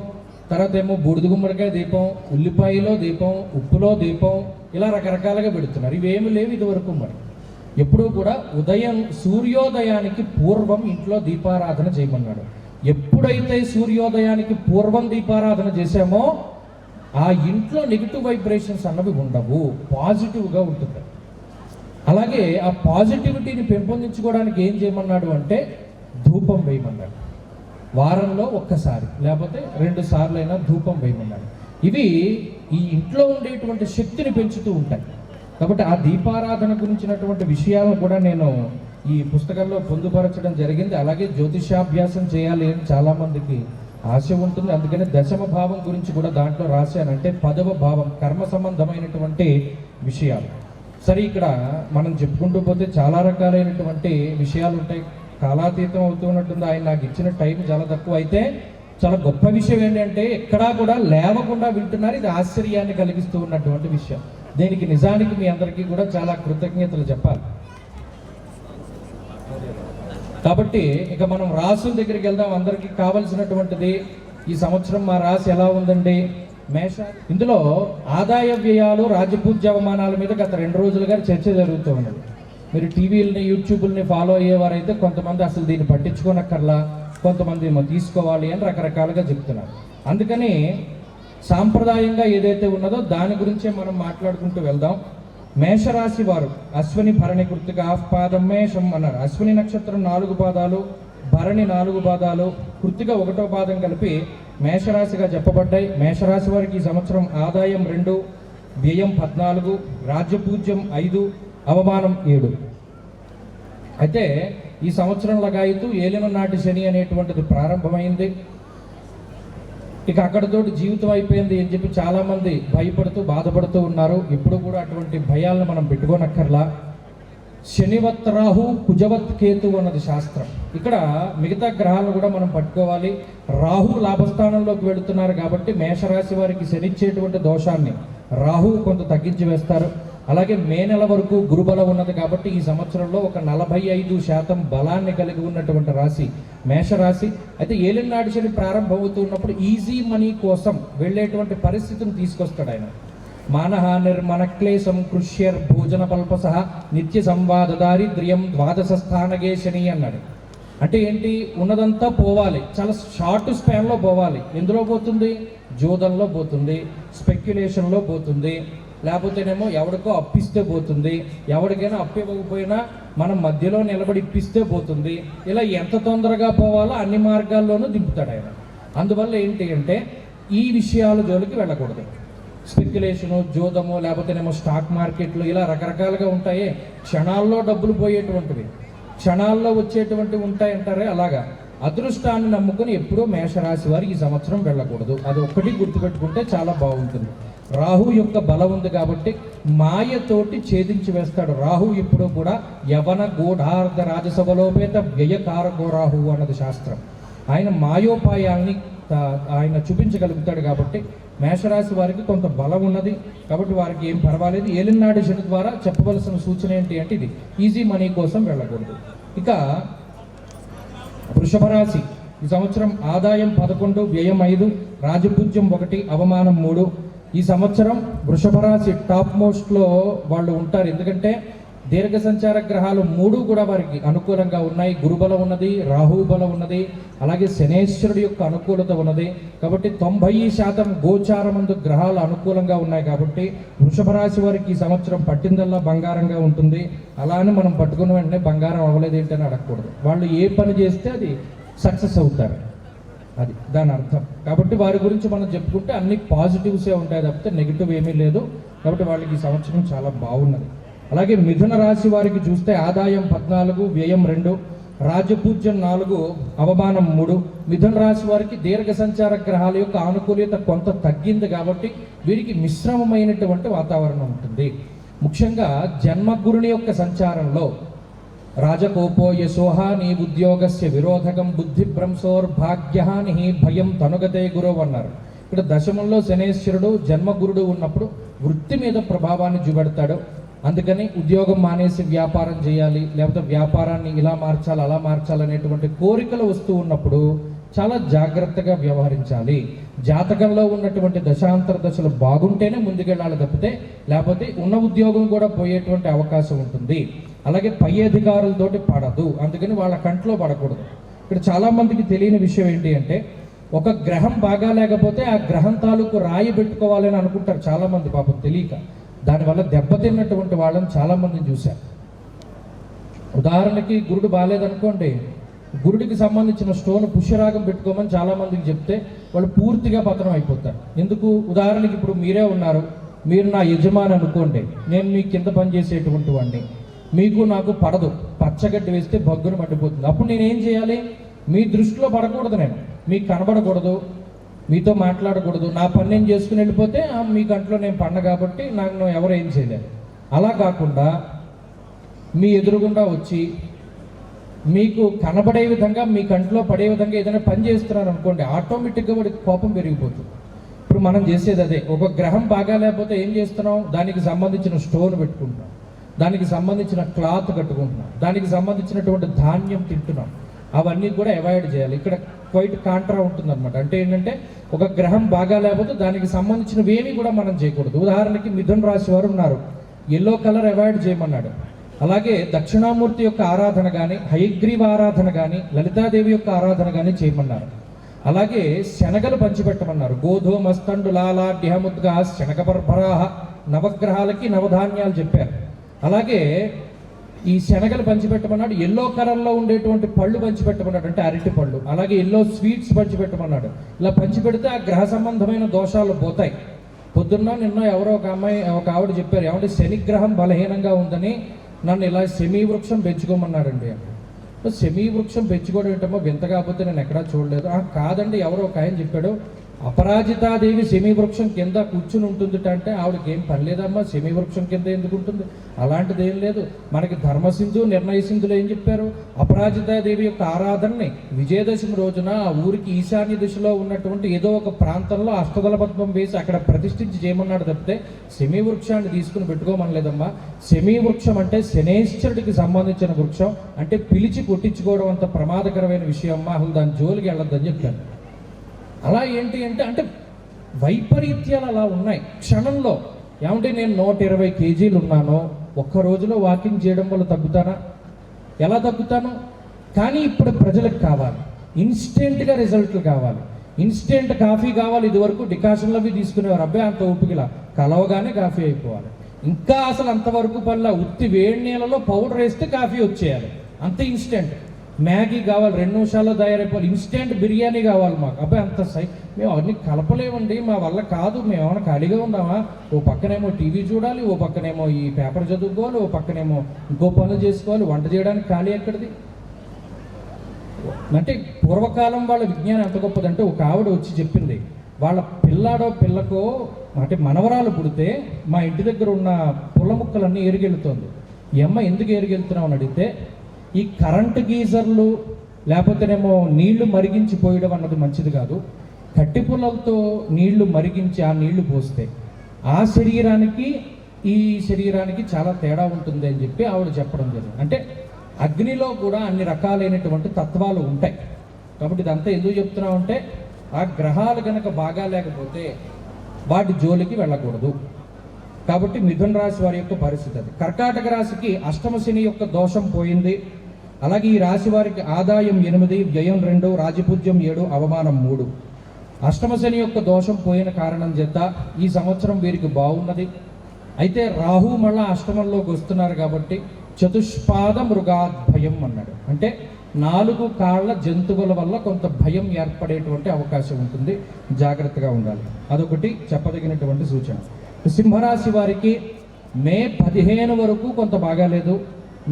తర్వాత ఏమో బూడిద గుమ్మడికాయ దీపం, ఉల్లిపాయలో దీపం, ఉప్పులో దీపం, ఇలా రకరకాలుగా పెడుతున్నారు. ఇవేమి లేవు ఇదివరకు. మరి ఎప్పుడూ కూడా సూర్యోదయానికి పూర్వం ఇంట్లో దీపారాధన చేయమన్నాడు. ఎప్పుడైతే సూర్యోదయానికి పూర్వం దీపారాధన చేశామో ఆ ఇంట్లో నెగిటివ్ వైబ్రేషన్స్ అన్నవి ఉండవు, పాజిటివ్గా ఉంటుంది. అలాగే ఆ పాజిటివిటీని పెంపొందించుకోవడానికి ఏం చేయమన్నాడు అంటే ధూపం వేయమన్నాడు. వారంలో ఒక్కసారి లేకపోతే 2 సార్లు అయినా ధూపం వేయమన్నాడు. ఇవి ఈ ఇంట్లో ఉండేటువంటి శక్తిని పెంచుతూ ఉంటాయి. కాబట్టి ఆ దీపారాధన గురించినటువంటి విషయాలను కూడా నేను ఈ పుస్తకంలో పొందుపరచడం జరిగింది. అలాగే జ్యోతిషాభ్యాసం చేయాలి అని చాలామందికి ఆశ ఉంటుంది. అందుకని 10వ భావం గురించి కూడా దాంట్లో రాశాను. అంటే 10వ భావం కర్మ సంబంధమైనటువంటి విషయాలు. సరే, ఇక్కడ మనం చెప్పుకుంటూ పోతే చాలా రకాలైనటువంటి విషయాలు ఉంటాయి. కాలాతీతం అవుతున్నట్టుంది. ఆయన నాకు ఇచ్చిన టైం చాలా తక్కువ. అయితే చాలా గొప్ప విషయం ఏంటంటే ఎక్కడా కూడా లేవకుండా వింటున్నారు. ఇది ఆశ్చర్యాన్ని కలిగిస్తూ ఉన్నటువంటి విషయం. దీనికి నిజానికి మీ అందరికీ కూడా చాలా కృతజ్ఞతలు చెప్పాలి. కాబట్టి ఇక మనం రాసుల దగ్గరికి వెళ్దాం. అందరికీ కావలసినటువంటిది ఈ సంవత్సరం మా రాశి ఎలా ఉందండి? మేష. ఇందులో ఆదాయ వ్యయాలు, రాజపూజ్య అవమానాల మీద గత 2 రోజులుగా చర్చ జరుగుతూ ఉన్నది. మీరు టీవీలని యూట్యూబ్ని ఫాలో అయ్యేవారైతే కొంతమంది అసలు దీన్ని పట్టించుకోనక్కర్లా, కొంతమంది ఏమో తీసుకోవాలి అని రకరకాలుగా చెప్తున్నారు. అందుకని సాంప్రదాయంగా ఏదైతే ఉన్నదో దాని గురించే మనం మాట్లాడుకుంటూ వెళ్దాం. మేషరాశి వారు అశ్విని భరణి కృత్తిక పాదం మేషం అన్నారు. అశ్విని నక్షత్రం 4 పాదాలు, భరణి 4 పాదాలు, కృత్తిక 1వ పాదం కలిపి మేషరాశిగా చెప్పబడ్డాయి. మేషరాశి వారికి ఈ సంవత్సరం ఆదాయం 2, వ్యయం 14, రాజ్యపూజ్యం 5, అవమానం 7. అయితే ఈ సంవత్సరం లగాయితూ ఏలిన నాటి శని అనేటువంటిది ప్రారంభమైంది. ఇక అక్కడతోటి జీవితం అయిపోయింది అని చెప్పి చాలామంది భయపడుతూ బాధపడుతూ ఉన్నారు. ఇప్పుడు కూడా అటువంటి భయాలను మనం పెట్టుకోనక్కర్లా. శనివత్ రాహు కుజవత్ కేతు అన్నది శాస్త్రం. ఇక్కడ మిగతా గ్రహాలను కూడా మనం పట్టుకోవాలి. రాహు లాభస్థానంలోకి వెళుతున్నారు కాబట్టి మేషరాశి వారికి శనిచ్చేటువంటి దోషాన్ని రాహు కొంత తగ్గించి వేస్తారు. అలాగే మే నెల వరకు గురుబలం ఉన్నది కాబట్టి ఈ సంవత్సరంలో ఒక 45% బలాన్ని కలిగి ఉన్నటువంటి రాశి మేషరాశి. అయితే ఏలినాడు శని ప్రారంభమవుతున్నప్పుడు ఈజీ మనీ కోసం వెళ్ళేటువంటి పరిస్థితిని తీసుకొస్తాడు ఆయన. మానహ నిర్మణ క్లేశం కృష్యర్ భోజన పల్పసహ నిత్య సంవాద దారిద్ర్యం ద్వాదశ స్థానగే శని అన్నాడు. అంటే ఏంటి, ఉన్నదంతా పోవాలి, చాలా షార్ట్ స్పాన్లో పోవాలి. ఎందులో పోతుంది? జోదంలో పోతుంది, స్పెక్యులేషన్లో పోతుంది, లేకపోతేనేమో ఎవరికో అప్పిస్తే పోతుంది, ఎవరికైనా అప్పు ఇవ్వకపోయినా మనం మధ్యలో నిలబడి ఇప్పిస్తే పోతుంది. ఇలా ఎంత తొందరగా పోవాలో అన్ని మార్గాల్లోనూ దింపుతాడు ఆయన. అందువల్ల ఏంటి అంటే ఈ విషయాల జోలికి వెళ్ళకూడదు. స్పెక్యులేషను, జోదము, లేకపోతేనేమో స్టాక్ మార్కెట్లు ఇలా రకరకాలుగా ఉంటాయి. క్షణాల్లో డబ్బులు పోయేటువంటివి, క్షణాల్లో వచ్చేటువంటివి ఉంటాయంటారే, అలాగా అదృష్టాన్ని నమ్ముకుని ఎప్పుడూ మేషరాశి వారు ఈ సంవత్సరం వెళ్ళకూడదు. అది ఒక్కటి గుర్తుపెట్టుకుంటే చాలా బాగుంటుంది. రాహు యొక్క బలం ఉంది కాబట్టి మాయతోటి ఛేదించి వేస్తాడు. రాహు ఇప్పుడు కూడా యవన గూఢార్ధ రాజసభలోపేత వ్యయకారకో రాహు అన్నది శాస్త్రం. ఆయన మాయోపాయాల్ని ఆయన చూపించగలుగుతాడు కాబట్టి మేషరాశి వారికి కొంత బలం ఉన్నది కాబట్టి వారికి ఏం పర్వాలేదు. ఏలినాడు శని ద్వారా చెప్పవలసిన సూచన ఏంటి అంటే ఇది ఈజీ మనీ కోసం వెళ్ళకూడదు. ఇక వృషభ రాశి ఈ సంవత్సరం ఆదాయం 11, వ్యయం 5, రాజపూజ్యం 1, అవమానం 3. ఈ సంవత్సరం వృషభ రాశి టాప్ మోస్ట్లో వాళ్ళు ఉంటారు. ఎందుకంటే దీర్ఘ సంచార గ్రహాలు 3 కూడా వారికి అనుకూలంగా ఉన్నాయి. గురుబలం ఉన్నది, రాహు బలం ఉన్నది, అలాగే శనేశ్వరుడి యొక్క అనుకూలత ఉన్నది. కాబట్టి 90% గోచారమందు గ్రహాలు అనుకూలంగా ఉన్నాయి. కాబట్టి వృషభ రాశి వారికి ఈ సంవత్సరం పట్టిందల్లా బంగారంగా ఉంటుంది. అలా అని మనం పట్టుకున్న వెంటనే బంగారం అవ్వలేదు ఏంటని అడగకూడదు. వాళ్ళు ఏ పని చేస్తే అది సక్సెస్ అవుతారు, అది దాని అర్థం. కాబట్టి వారి గురించి మనం చెప్పుకుంటే అన్ని పాజిటివ్సే ఉంటాయి తప్పితే నెగిటివ్ ఏమీ లేదు. కాబట్టి వాళ్ళకి ఈ సంవత్సరం చాలా బాగున్నది. అలాగే మిథున రాశి వారికి చూస్తే ఆదాయం 14, వ్యయం 2, రాజపూజ్యం 4, అవమానం 3. మిథున రాశి వారికి దీర్ఘ సంచార గ్రహాల యొక్క ఆనుకూల్యత కొంత తగ్గింది కాబట్టి వీరికి మిశ్రమమైనటువంటి వాతావరణం ఉంటుంది. ముఖ్యంగా జన్మగురుని యొక్క సంచారంలో రాజకోపో యశోహాని ఉద్యోగస్య విరోధకం బుద్ధిభ్రంశోర్భాగ్యహాని భయం తనుగతే గురువు అన్నారు. ఇక్కడ దశమంలో శనేశ్వరుడు జన్మగురుడు ఉన్నప్పుడు వృత్తి మీద ప్రభావాన్ని చూపెడతాడు. అందుకని ఉద్యోగం మానేసి వ్యాపారం చేయాలి, లేకపోతే వ్యాపారాన్ని ఇలా మార్చాలి అలా మార్చాలి అనేటువంటి కోరికలు వస్తూ ఉన్నప్పుడు చాలా జాగ్రత్తగా వ్యవహరించాలి. జాతకంలో ఉన్నటువంటి దశాంతర దశలు బాగుంటేనే ముందుకెళ్ళాలి తప్పితే లేకపోతే ఉన్న ఉద్యోగం కూడా పోయేటువంటి అవకాశం ఉంటుంది. అలాగే పై అధికారులతోటి పడదు, అందుకని వాళ్ళ కంట్లో పడకూడదు. ఇక్కడ చాలామందికి తెలియని విషయం ఏంటి అంటే ఒక గ్రహం బాగా లేకపోతే ఆ గ్రహం తాలూకు రాయి పెట్టుకోవాలని అనుకుంటారు చాలామంది, పాపం తెలియక. దానివల్ల దెబ్బతిన్నటువంటి వాళ్ళని చాలామందిని చూశారు. ఉదాహరణకి గురుడు బాగాలేదనుకోండి, గురుడికి సంబంధించిన స్టోన్ పుష్యరాగం పెట్టుకోమని చాలామందికి చెప్తే వాళ్ళు పూర్తిగా పతనం అయిపోతారు. ఎందుకు? ఉదాహరణకి ఇప్పుడు మీరే ఉన్నారు, మీరు నా యజమాని అనుకోండి, నేను మీ కింద పనిచేసేటువంటి వాడిని, మీకు నాకు పడదు, పచ్చగడ్డి వేస్తే బగ్గును మండిపోతుంది. అప్పుడు నేనేం చేయాలి? మీ దృష్టిలో పడకూడదు, నేను మీకు కనబడకూడదు, మీతో మాట్లాడకూడదు, నా పని నేను చేసుకుని వెళ్ళిపోతే మీ కంట్లో నేను పడిన కాబట్టి నాకు ఎవరు ఏం చేయలేరు. అలా కాకుండా మీ ఎదురుగుండా వచ్చి మీకు కనబడే విధంగా మీ కంట్లో పడే విధంగా ఏదైనా పని చేస్తున్నారు అనుకోండి, ఆటోమేటిక్గా వాడికి కోపం పెరిగిపోతుంది. ఇప్పుడు మనం చేసేది అదే. ఒక గ్రహం బాగా లేకపోతే ఏం చేస్తున్నాం? దానికి సంబంధించిన స్టోన్ పెట్టుకుంటున్నాం, దానికి సంబంధించిన క్లాత్ కట్టుకుంటున్నాం, దానికి సంబంధించినటువంటి ధాన్యం తింటున్నాం. అవన్నీ కూడా అవాయిడ్ చేయాలి. ఇక్కడ క్వైట్ కాంట్రా ఉంటుందన్నమాట. అంటే ఏంటంటే ఒక గ్రహం బాగా లేకపోతే దానికి సంబంధించినవి ఏమీ కూడా మనం చేయకూడదు. ఉదాహరణకి మిథున రాశి వారు ఉన్నారు, ఎల్లో కలర్ అవాయిడ్ చేయమన్నాడు. అలాగే దక్షిణామూర్తి యొక్క ఆరాధన కానీ, హయగ్రీవ ఆరాధన కానీ, లలితాదేవి యొక్క ఆరాధన కానీ చేయమన్నారు. అలాగే శనగలు పంచిపెట్టమన్నారు. గోధుమస్తండు లాలాఢ్యముద్గా శనగ పర్భరాహ, నవగ్రహాలకి నవధాన్యాలు చెప్పారు. అలాగే ఈ శనగలు పంచిపెట్టమన్నాడు. ఎల్లో కలర్లో ఉండేటువంటి పళ్ళు పంచిపెట్టమన్నాడు, అంటే అరటి పళ్ళు. అలాగే ఎల్లో స్వీట్స్ పంచిపెట్టమన్నాడు. ఇలా పంచిపెడితే ఆ గ్రహ సంబంధమైన దోషాలు పోతాయి. పొద్దున్న నిన్న ఎవరో ఒక ఆవిడ చెప్పారు, ఏమంటే శనిగ్రహం బలహీనంగా ఉందని నన్ను ఇలా శమీ వృక్షం పెంచుకోమన్నాడండి. శమీ వృక్షం పెంచుకోవడం ఏంటమ్మో వింత, కాకపోతే నేను ఎక్కడా చూడలేదు. కాదండి, ఎవరో ఒక ఆయన చెప్పాడు, అపరాజితాదేవి శమీవృక్షం కింద కూర్చుని ఉంటుందిట అంటే ఆవిడకి ఏం పని లేదమ్మా, శమీవృక్షం కింద ఎందుకు ఉంటుంది? అలాంటిది ఏం లేదు. మనకి ధర్మసింధు నిర్ణయ సింధులు ఏం చెప్పారు? అపరాజితాదేవి యొక్క ఆరాధనని విజయదశమి రోజున ఆ ఊరికి ఈశాన్య దిశలో ఉన్నటువంటి ఏదో ఒక ప్రాంతంలో అష్టదళ పద్మం వేసి అక్కడ ప్రతిష్ఠించి చేయమన్నాడు తప్పితే శమీవృక్షాన్ని తీసుకుని పెట్టుకోమనలేదమ్మా. శమీవృక్షం అంటే శనేశ్వరుడికి సంబంధించిన వృక్షం, అంటే పిలిచి కొట్టించుకోవడం అంత ప్రమాదకరమైన విషయం అమ్మా, అసలు దాని జోలికి వెళ్ళొద్దని చెప్పాను. అలా ఏంటి అంటే వైపరీత్యాలు అలా ఉన్నాయి క్షణంలో. ఏమంటే నేను 120 కేజీలు ఉన్నాను, ఒక్క రోజులో వాకింగ్ చేయడం వల్ల తగ్గుతానా? ఎలా తగ్గుతాను? కానీ ఇప్పుడు ప్రజలకు కావాలి, ఇన్స్టెంట్గా రిజల్ట్లు కావాలి, ఇన్స్టెంట్ కాఫీ కావాలి. ఇదివరకు డికాషన్లు అవి తీసుకునేవారు, అబ్బాయి అంత ఓపికలా కలవగానే కాఫీ అయిపోవాలి. ఇంకా అసలు అంతవరకు పల్ల ఉత్తి వేడి నీళ్ళలో పౌడర్ వేస్తే కాఫీ వచ్చేయాలి, అంత ఇన్స్టెంట్. మ్యాగీ కావాలి, 2 నిమిషాల్లో తయారైపోవాలి. ఇన్స్టెంట్ బిర్యానీ కావాలి మాకు, అబ్బాయి అంత మేము అవన్నీ కలపలేమండి, మా వల్ల కాదు, మేము ఏమైనా ఖాళీగా ఉన్నామా? ఓ పక్కనేమో టీవీ చూడాలి, ఓ పక్కనేమో ఈ పేపర్ చదువుకోవాలి, ఓ పక్కనేమో ఇంకో పనులు చేసుకోవాలి, వంట చేయడానికి ఖాళీ ఎక్కడిది? అంటే పూర్వకాలం వాళ్ళ విజ్ఞానం ఎంత గొప్పదంటే, ఒక ఆవిడ వచ్చి చెప్పింది, వాళ్ళ పిల్లాడో పిల్లకో అంటే మనవరాలు పుడితే మా ఇంటి దగ్గర ఉన్న పుల్ల ముక్కలన్నీ ఎరిగెళ్తుంది. ఈ అమ్మ ఎందుకు ఎరిగెళ్తున్నావు అని అడిగితే, ఈ కరెంటు గీజర్లు లేకపోతేనేమో నీళ్లు మరిగించి పోయడం అన్నది మంచిది కాదు, కట్టి పుల్లలతో నీళ్లు మరిగించి ఆ నీళ్లు పోస్తే ఆ శరీరానికి ఈ శరీరానికి చాలా తేడా ఉంటుంది అని చెప్పి ఆవిడ చెప్పడం జరిగింది. అంటే అగ్నిలో కూడా అన్ని రకాలైనటువంటి తత్వాలు ఉంటాయి. కాబట్టి ఇదంతా ఎందుకు చెప్తున్నామంటే, ఆ గ్రహాలు కనుక బాగా లేకపోతే వాటి జోలికి వెళ్ళకూడదు. కాబట్టి మిథున రాశి వారి యొక్క పరిస్థితి అది. కర్కాటక రాశికి అష్టమ శని యొక్క దోషం పోయింది. అలాగే ఈ రాశి వారికి ఆదాయం 8, వ్యయం 2, రాజపూజ్యం 7, అవమానం 3. అష్టమ శని యొక్క దోషం పోయిన కారణం చేత ఈ సంవత్సరం వీరికి బాగున్నది. అయితే రాహు మళ్ళా అష్టమంలోకి వస్తున్నారు కాబట్టి చతుష్పాద మృగాద్భయం అన్నాడు. అంటే 4 కాళ్ళ జంతువుల వల్ల కొంత భయం ఏర్పడేటువంటి అవకాశం ఉంటుంది, జాగ్రత్తగా ఉండాలి. అదొకటి చెప్పదగినటువంటి సూచన. సింహరాశి వారికి మే 15 వరకు కొంత బాగాలేదు.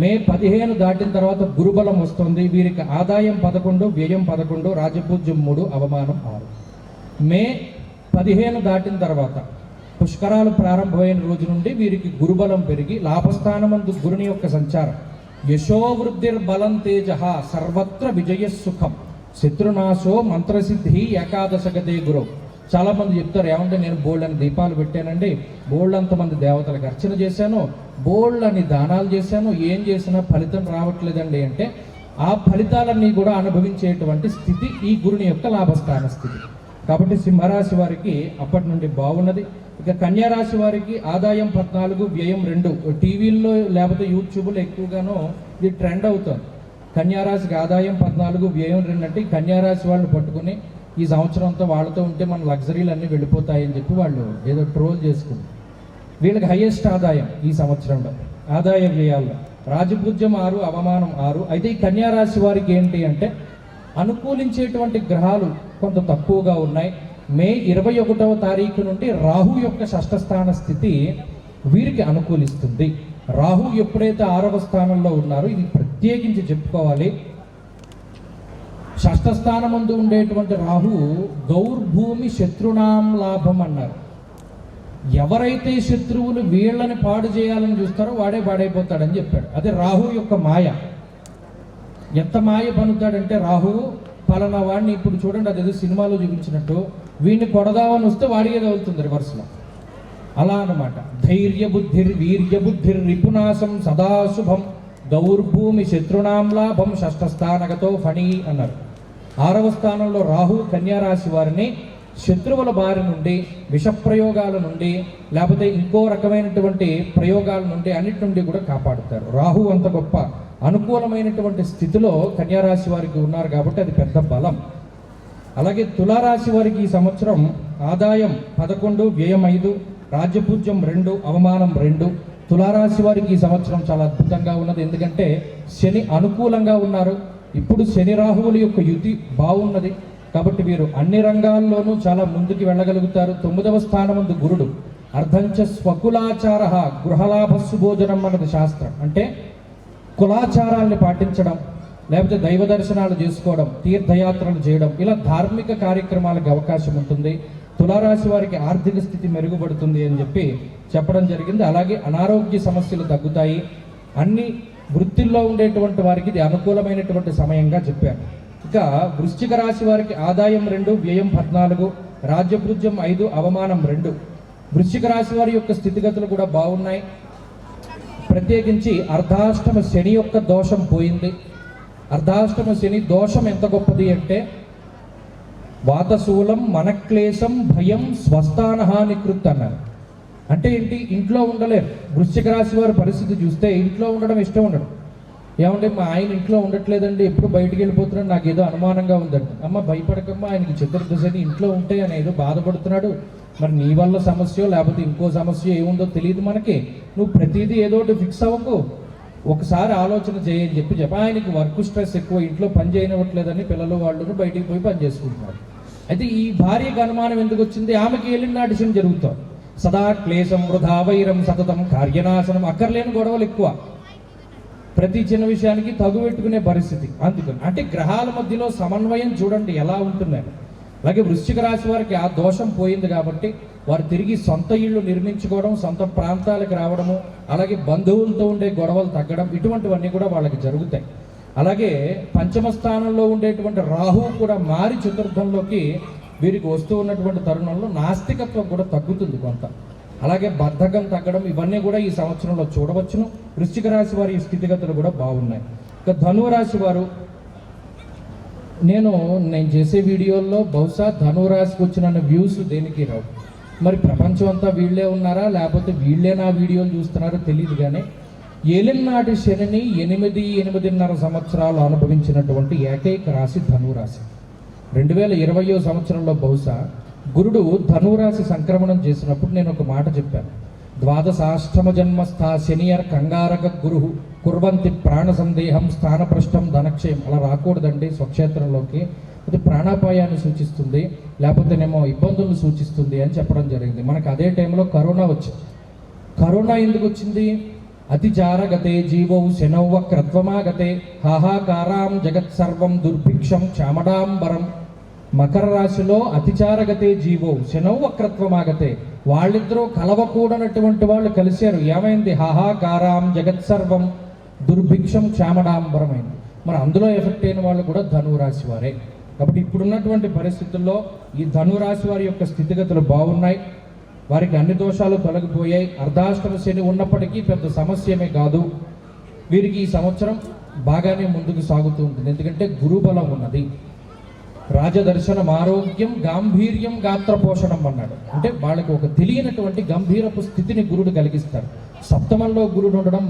మే 15 దాటిన తర్వాత గురుబలం వస్తుంది. వీరికి ఆదాయం 11, వ్యయం 11, రాజపూజ్యం 3, అవమానం 6. మే 15 దాటిన తర్వాత పుష్కరాలు ప్రారంభమైన రోజు నుండి వీరికి గురుబలం పెరిగి లాభస్థానమందు గురుని యొక్క సంచారం. యశోవృద్ధిర్బలం తేజ సర్వత్ర విజయసుఖం శత్రునాశో మంత్రసిద్ధి ఏకాదశగతే గురు. చాలామంది చెప్తారు, ఏమంటే నేను బోల్డ్ అని దీపాలు పెట్టానండి, బోల్డ్ అంతమంది దేవతలకు అర్చన చేశాను, బోల్డ్ అని దానాలు చేశాను, ఏం చేసినా ఫలితం రావట్లేదండి అంటే ఆ ఫలితాలన్నీ కూడా అనుభవించేటువంటి స్థితి ఈ గురుని యొక్క లాభస్థాన స్థితి. కాబట్టి సింహరాశి వారికి అప్పటి నుండి బాగున్నది. ఇక కన్యారాశి వారికి ఆదాయం 14, వ్యయం 2. టీవీల్లో లేకపోతే యూట్యూబ్లో ఎక్కువగానో ఇది ట్రెండ్ అవుతుంది. కన్యారాశికి ఆదాయం 14, వ్యయం 2 అంటే కన్యారాశి వాళ్ళు పట్టుకుని ఈ సంవత్సరం అంతా వాళ్ళతో ఉంటే మన లగ్జరీలు అన్నీ వెళ్ళిపోతాయని చెప్పి వాళ్ళు ఏదో ట్రోల్ చేసుకుంది. వీళ్ళకి హైయెస్ట్ ఆదాయం ఈ సంవత్సరంలో ఆదాయ వ్యయాల్లో రాజపూజ్యం 6, అవమానం 6. అయితే ఈ కన్యారాశి వారికి ఏంటి అంటే అనుకూలించేటువంటి గ్రహాలు కొంత తక్కువగా ఉన్నాయి. మే 21వ తారీఖు నుండి రాహు యొక్క షష్ఠస్థాన స్థితి వీరికి అనుకూలిస్తుంది. రాహు ఎప్పుడైతే 6వ స్థానంలో ఉన్నారో ఇది ప్రత్యేకించి చెప్పుకోవాలి. షష్ఠస్థానమందు ఉండేటువంటి రాహు గౌర్భూమి శత్రునాం లాభం అన్నారు. ఎవరైతే శత్రువులు వీళ్ళని పాడు చేయాలని చూస్తారో వాడే పాడైపోతాడని చెప్పాడు. అదే రాహు యొక్క మాయ. ఎంత మాయ పనుతాడంటే రాహువు పలానా వాడిని ఇప్పుడు చూడండి, అదేదో సినిమాలో చూపించినట్టు వీడిని కొడదామని వస్తే వాడికే తగులుతుంది రివర్స్లో. అలా అన్నమాట. ధైర్య బుద్ధిర్ వీర్య బుద్ధిర్ రిపునాశం సదాశుభం గౌర్భూమి శత్రునాం లాభం షష్ఠస్థానగతో ఫణి అన్నారు. 6వ స్థానంలో రాహు కన్యారాశి వారిని శత్రువుల బారి నుండి, విషప్రయోగాల నుండి, లేకపోతే ఇంకో రకమైనటువంటి ప్రయోగాల నుండి అన్నిటి నుండి కూడా కాపాడుతారు. రాహు అంత గొప్ప అనుకూలమైనటువంటి స్థితిలో కన్యారాశి వారికి ఉన్నారు కాబట్టి అది పెద్ద బలం. అలాగే తులారాశి వారికి ఈ సంవత్సరం ఆదాయం 11, వ్యయం 5, రాజ్యపూజ్యం 2, అవమానం 2. తులారాశి వారికి ఈ సంవత్సరం చాలా అద్భుతంగా ఉన్నది. ఎందుకంటే శని అనుకూలంగా ఉన్నారు. ఇప్పుడు శని రాహువుల యొక్క యుతి బాగున్నది కాబట్టి వీరు అన్ని రంగాల్లోనూ చాలా ముందుకు వెళ్ళగలుగుతారు. 9వ స్థానమందు గురుడు అర్ధంచ స్వకులాచార గృహలాభ సుభోజనం అన్నది శాస్త్రం. అంటే కులాచారాల్ని పాటించడం, లేకపోతే దైవ దర్శనాలు చేసుకోవడం, తీర్థయాత్రలు చేయడం, ఇలా ధార్మిక కార్యక్రమాలకు అవకాశం ఉంటుంది. తులారాశి వారికి ఆర్థిక స్థితి మెరుగుపడుతుంది అని చెప్పి చెప్పడం జరిగింది. అలాగే అనారోగ్య సమస్యలు తగ్గుతాయి. అన్ని వృత్తిల్లో ఉండేటువంటి వారికి ఇది అనుకూలమైనటువంటి సమయంగా చెప్పాను. ఇక వృశ్చిక రాశి వారికి ఆదాయం 2, వ్యయం 14, రాజ్యభృజ్యం 5, అవమానం 2. వృశ్చిక రాశి వారి యొక్క స్థితిగతులు కూడా బాగున్నాయి. ప్రత్యేకించి అర్ధాష్టమ శని యొక్క దోషం పోయింది. అర్ధాష్టమ శని దోషం ఎంత గొప్పది అంటే వాతశూలం మనక్లేశం భయం స్వస్థానహానికృత్ అన్నారు. అంటే ఏంటి? ఇంట్లో ఉండలేరు. వృశ్చిక రాశి వారి పరిస్థితి చూస్తే ఇంట్లో ఉండడం ఇష్టం ఉండడు. ఏమంటే మా ఆయన ఇంట్లో ఉండట్లేదండి, ఎప్పుడు బయటికి వెళ్ళిపోతున్నాడు, నాకు ఏదో అనుమానంగా ఉందండి. అమ్మ భయపడకమ్మా, ఆయనకి చతుర్దశని ఇంట్లో ఉంటే ఆయన ఏదో బాధపడుతున్నాడు, మరి నీ వల్ల సమస్య లేకపోతే ఇంకో సమస్య ఏముందో తెలియదు మనకి, నువ్వు ప్రతిదీ ఏదో ఒకటి ఫిక్స్ అవ్వకు, ఒకసారి ఆలోచన చేయని చెప్పి ఆయనకి వర్క్ స్ట్రెస్ ఎక్కువ, ఇంట్లో పని చేయనివ్వట్లేదని పిల్లలు వాళ్ళు బయటికి పోయి పని చేసుకుంటున్నారు. అయితే ఈ భార్యకు అనుమానం ఎందుకు వచ్చింది? ఆమెకి ఏలినాటి శని జరుగుతాం. సదా క్లేశం వృధా వైరం సతతం కార్యనాశనం, అక్కర్లేని గొడవలు ఎక్కువ, ప్రతి చిన్న విషయానికి తగు పెట్టుకునే పరిస్థితి. అందుకని అంటే గ్రహాల మధ్యలో సమన్వయం చూడండి ఎలా ఉంటున్నాయి. అలాగే వృశ్చిక రాశి వారికి ఆ దోషం పోయింది కాబట్టి వారు తిరిగి సొంత ఇళ్ళు నిర్మించుకోవడం, సొంత ప్రాంతాలకు రావడము, అలాగే బంధువులతో ఉండే గొడవలు తగ్గడం, ఇటువంటివన్నీ కూడా వాళ్ళకి జరుగుతాయి. అలాగే పంచమ స్థానంలో ఉండేటువంటి రాహువు కూడా మారి చతుర్థంలోకి వీరికి వస్తూ ఉన్నటువంటి తరుణంలో నాస్తికత్వం కూడా తగ్గుతుంది కొంత. అలాగే బద్ధకం తగ్గడం, ఇవన్నీ కూడా ఈ సంవత్సరంలో చూడవచ్చును. వృశ్చిక రాశి వారి స్థితిగతులు కూడా బాగున్నాయి. ఇక ధనురాశి వారు, నేను చేసే వీడియోల్లో బహుశా ధనురాశికి వచ్చిన వ్యూస్ దేనికి రావు. మరి ప్రపంచం అంతా వీళ్ళే ఉన్నారా లేకపోతే వీళ్ళే నా వీడియోలు చూస్తున్నారో తెలియదు. కానీ ఏలినాటి శనిని 8-8.5 సంవత్సరాలు అనుభవించినటువంటి ఏకైక రాశి ధనురాశి. 2020 సంవత్సరంలో బహుశా గురుడు ధనురాశి సంక్రమణం చేసినప్పుడు నేను ఒక మాట చెప్పాను. ద్వాదశాష్టమ జన్మస్థ శనియర్ కంగారక గురు కుర్వంతి ప్రాణ సందేహం స్థానభ్రష్టం ధనక్షయం. అలా రాకూడదండి స్వక్షేత్రంలోకి, అది ప్రాణాపాయాన్ని సూచిస్తుంది, లేకపోతేనేమో ఇబ్బందులను సూచిస్తుంది అని చెప్పడం జరిగింది. మనకు అదే టైంలో కరోనా వచ్చింది. కరోనా ఎందుకు వచ్చింది? అతిచారగతే జీవౌ శనౌవ క్రత్వమాగతే హాహాకారాం జగత్ సర్వం దుర్భిక్షం క్షామడాంబరం. మకర రాశిలో అతిచారగతే జీవో శనౌ వక్రత్వమాగతే, వాళ్ళిద్దరూ కలవకూడనటువంటి వాళ్ళు కలిశారు. ఏమైంది? హాహాకారాం జగత్ సర్వం దుర్భిక్షం క్షామడాంబరమైంది. మరి అందులో ఎఫెక్ట్ అయిన వాళ్ళు కూడా ధనురాశి వారే. కాబట్టి ఇప్పుడున్నటువంటి పరిస్థితుల్లో ఈ ధనురాశి వారి యొక్క స్థితిగతులు బాగున్నాయి. వారికి అన్ని దోషాలు తొలగిపోయాయి. అర్ధాష్టమ శని ఉన్నప్పటికీ పెద్ద సమస్యమే కాదు. వీరికి ఈ సంవత్సరం బాగానే ముందుకు సాగుతూ ఉంటుంది. ఎందుకంటే గురుబలం ఉన్నది. రాజదర్శనం ఆరోగ్యం గాంభీర్యం గాత్ర పోషణం అన్నాడు. అంటే వాళ్ళకి ఒక తెలియనటువంటి గంభీరపు స్థితిని గురుడు కలిగిస్తాడు. సప్తమంలో గురుడు ఉండడం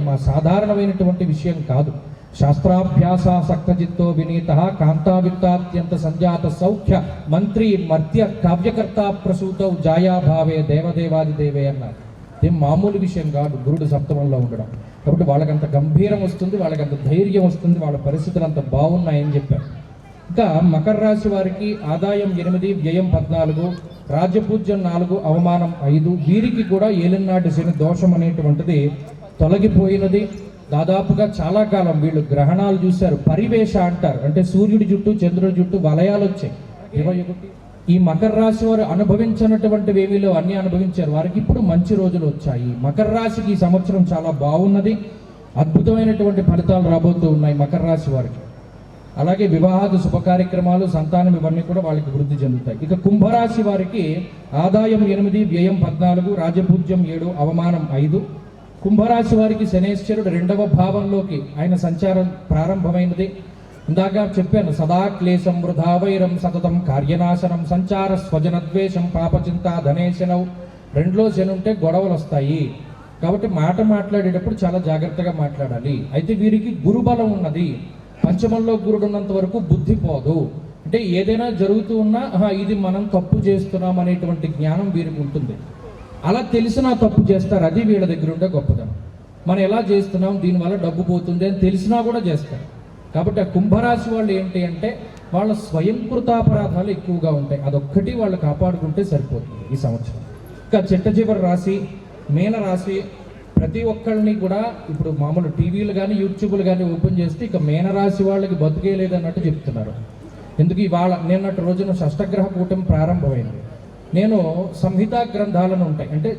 మా సాధారణమైనటువంటి విషయం కాదు. శాస్త్రాభ్యాసాసక్తజిత్తో వినీత కాంతావిత్తాత్యంత సంజాత సౌఖ్య మంత్రి మర్త్య కావ్యకర్త ప్రసూతౌ జాయాభావే దేవదేవాది దేవే అన్నారు. ఇది మామూలు విషయం కాదు గురుడు సప్తమంలో ఉండడం. కాబట్టి వాళ్ళకంత గంభీరం వస్తుంది, వాళ్ళకంత ధైర్యం వస్తుంది, వాళ్ళ పరిస్థితులు అంత బాగున్నాయని చెప్పారు. ఇంకా మకర రాశి వారికి ఆదాయం 8, వ్యయం 14, రాజ్యపూజ్యం 4, అవమానం 5. వీరికి కూడా ఏలినాటి శని దోషం అనేటువంటిది తొలగిపోయినది. దాదాపుగా చాలా కాలం వీళ్ళు గ్రహణాలు చూశారు. పరివేష అంటారు, అంటే సూర్యుడి చుట్టూ చంద్రుడి చుట్టూ వలయాలు వచ్చాయి. 21 ఈ మకర రాశి వారు అనుభవించినటువంటివి ఏమీలో అన్ని అనుభవించారు. వారికి ఇప్పుడు మంచి రోజులు వచ్చాయి. మకర రాశికి ఈ సంవత్సరం చాలా బాగున్నది. అద్భుతమైనటువంటి ఫలితాలు రాబోతూ ఉన్నాయి మకర రాశి వారికి. అలాగే వివాహాది శుభ కార్యక్రమాలు, సంతానం, ఇవన్నీ కూడా వాళ్ళకి వృద్ధి చెందుతాయి. ఇక కుంభరాశి వారికి ఆదాయం 8, వ్యయం 14, రాజపూజ్యం 7, అవమానం 5. కుంభరాశి వారికి శనేశ్వరుడు 2వ భావంలోకి ఆయన సంచారం ప్రారంభమైనది. ఇందాక చెప్పాను, సదా క్లేశం వృధా వైరం సతతం కార్యనాశనం సంచార స్వజనద్వేషం పాపచింత ధనేశనవు. 2లో శని ఉంటే గొడవలు వస్తాయి. కాబట్టి మాట్లాడేటప్పుడు చాలా జాగ్రత్తగా మాట్లాడాలి. అయితే వీరికి గురుబలం ఉన్నది. పంచమంలో గురుడు ఉన్నంత వరకు బుద్ధి పోదు. అంటే ఏదైనా జరుగుతూ ఉన్నా ఇది మనం తప్పు చేస్తున్నాం అనేటువంటి జ్ఞానం వీరికి ఉంటుంది. అలా తెలిసినా తప్పు చేస్తారు. అది వీళ్ళ దగ్గర ఉండే గొప్పదనం. మనం ఎలా చేస్తున్నాం, దీనివల్ల డబ్బు పోతుంది అని తెలిసినా కూడా చేస్తారు. కాబట్టి ఆ కుంభరాశి వాళ్ళు ఏంటి అంటే వాళ్ళ స్వయంకృతాపరాధాలు ఎక్కువగా ఉంటాయి. అదొక్కటి వాళ్ళు కాపాడుకుంటే సరిపోతుంది ఈ సంవత్సరం. ఇంకా చిట్ట చివరి రాశి మీనరాశి. ప్రతి ఒక్కరిని కూడా ఇప్పుడు మామూలు టీవీలు కానీ యూట్యూబ్లు కానీ ఓపెన్ చేస్తే ఇక మీనరాశి వాళ్ళకి బతికే లేదన్నట్టు చెప్తున్నారు. ఎందుకు ఇవాళ నిన్నటి రోజున షష్టగ్రహ కూటమి ప్రారంభమైంది. నేను సంహితా గ్రంథాలను ఉంటాయి అంటే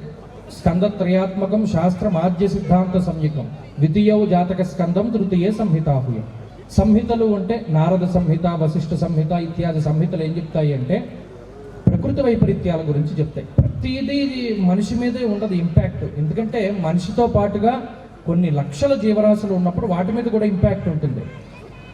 స్కందత్రయాత్మకం శాస్త్రం ఆద్య సిద్ధాంత సంయుగం ద్వితీయవు జాతక స్కందం తృతీయ సంహితాహుయం. సంహితలు అంటే నారద సంహిత, వశిష్ఠ సంహిత ఇత్యాది సంహితలు ఏం చెప్తాయి అంటే ప్రకృతి వైపరీత్యాల గురించి చెప్తాయి. ప్రతిదీ మనిషి మీదే ఉండదు ఇంపాక్ట్, ఎందుకంటే మనిషితో పాటుగా కొన్ని లక్షల జీవరాశులు ఉన్నప్పుడు వాటి మీద కూడా ఇంపాక్ట్ ఉంటుంది.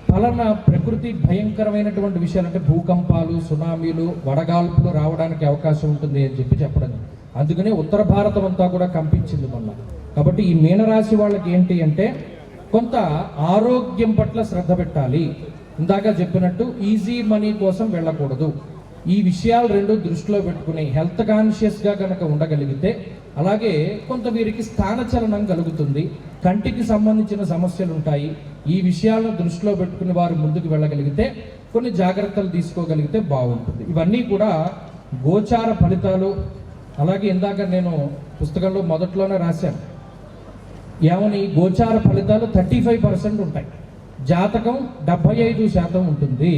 ఫలానా ప్రకృతి భయంకరమైనటువంటి విషయాలు అంటే భూకంపాలు, సునామీలు, వడగాల్పులు రావడానికి అవకాశం ఉంటుంది అని చెప్పడం. అందుకనే ఉత్తర భారతం అంతా కూడా కంపించింది మొన్న. కాబట్టి ఈ మీనరాశి వాళ్ళకి ఏంటి అంటే కొంత ఆరోగ్యం పట్ల శ్రద్ధ పెట్టాలి. ఇందాక చెప్పినట్టు ఈజీ మనీ కోసం వెళ్ళకూడదు. ఈ విషయాలు రెండు దృష్టిలో పెట్టుకుని హెల్త్ కాన్షియస్గా కనుక ఉండగలిగితే, అలాగే కొంత వీరికి స్థానచలనం కలుగుతుంది, కంటికి సంబంధించిన సమస్యలు ఉంటాయి. ఈ విషయాలను దృష్టిలో పెట్టుకుని వారు ముందుకు వెళ్ళగలిగితే, కొన్ని జాగ్రత్తలు తీసుకోగలిగితే బాగుంటుంది. ఇవన్నీ కూడా గోచార ఫలితాలు. అలాగే ఇందాక నేను పుస్తకంలో మొదట్లోనే రాశాను ఏమని, గోచార ఫలితాలు 35% ఉంటాయి, జాతకం 75% ఉంటుంది.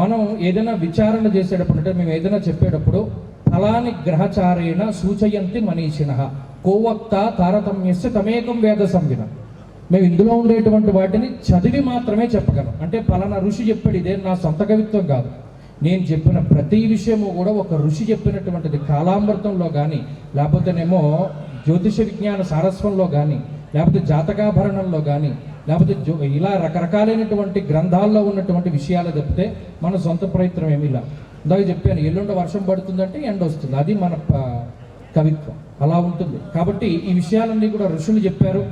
మనం ఏదైనా విచారణ చేసేటప్పుడు అంటే మేము ఏదైనా చెప్పేటప్పుడు ఫలాని గ్రహచారేణ సూచయంతి మనీషిణ కోవక్త తారతమ్యస్య తమేకం వేద సంవిన. మేము ఇందులో ఉండేటువంటి వాటిని చదివి మాత్రమే చెప్పగలం. అంటే ఫలానా ఋషి చెప్పాడు, ఇదే నా సొంత కవిత్వం కాదు. నేను చెప్పిన ప్రతి విషయము కూడా ఒక ఋషి చెప్పినటువంటిది. కాలామృతంలో కానీ, లేకపోతేనేమో జ్యోతిష విజ్ఞాన సారస్వంలో కానీ, లేకపోతే జాతకాభరణంలో కానీ, లేకపోతే ఇలా రకరకాలైనటువంటి గ్రంథాల్లో ఉన్నటువంటి విషయాలు చెప్తే మన సొంత ప్రయత్నం ఏమి ఇలా. ఇందాక చెప్పాను, ఎల్లుండి వర్షం పడుతుందంటే ఎండ వస్తుంది, అది మన కవిత్వం అలా ఉంటుంది. కాబట్టి ఈ విషయాలన్నీ కూడా ఋషులు చెప్పారు.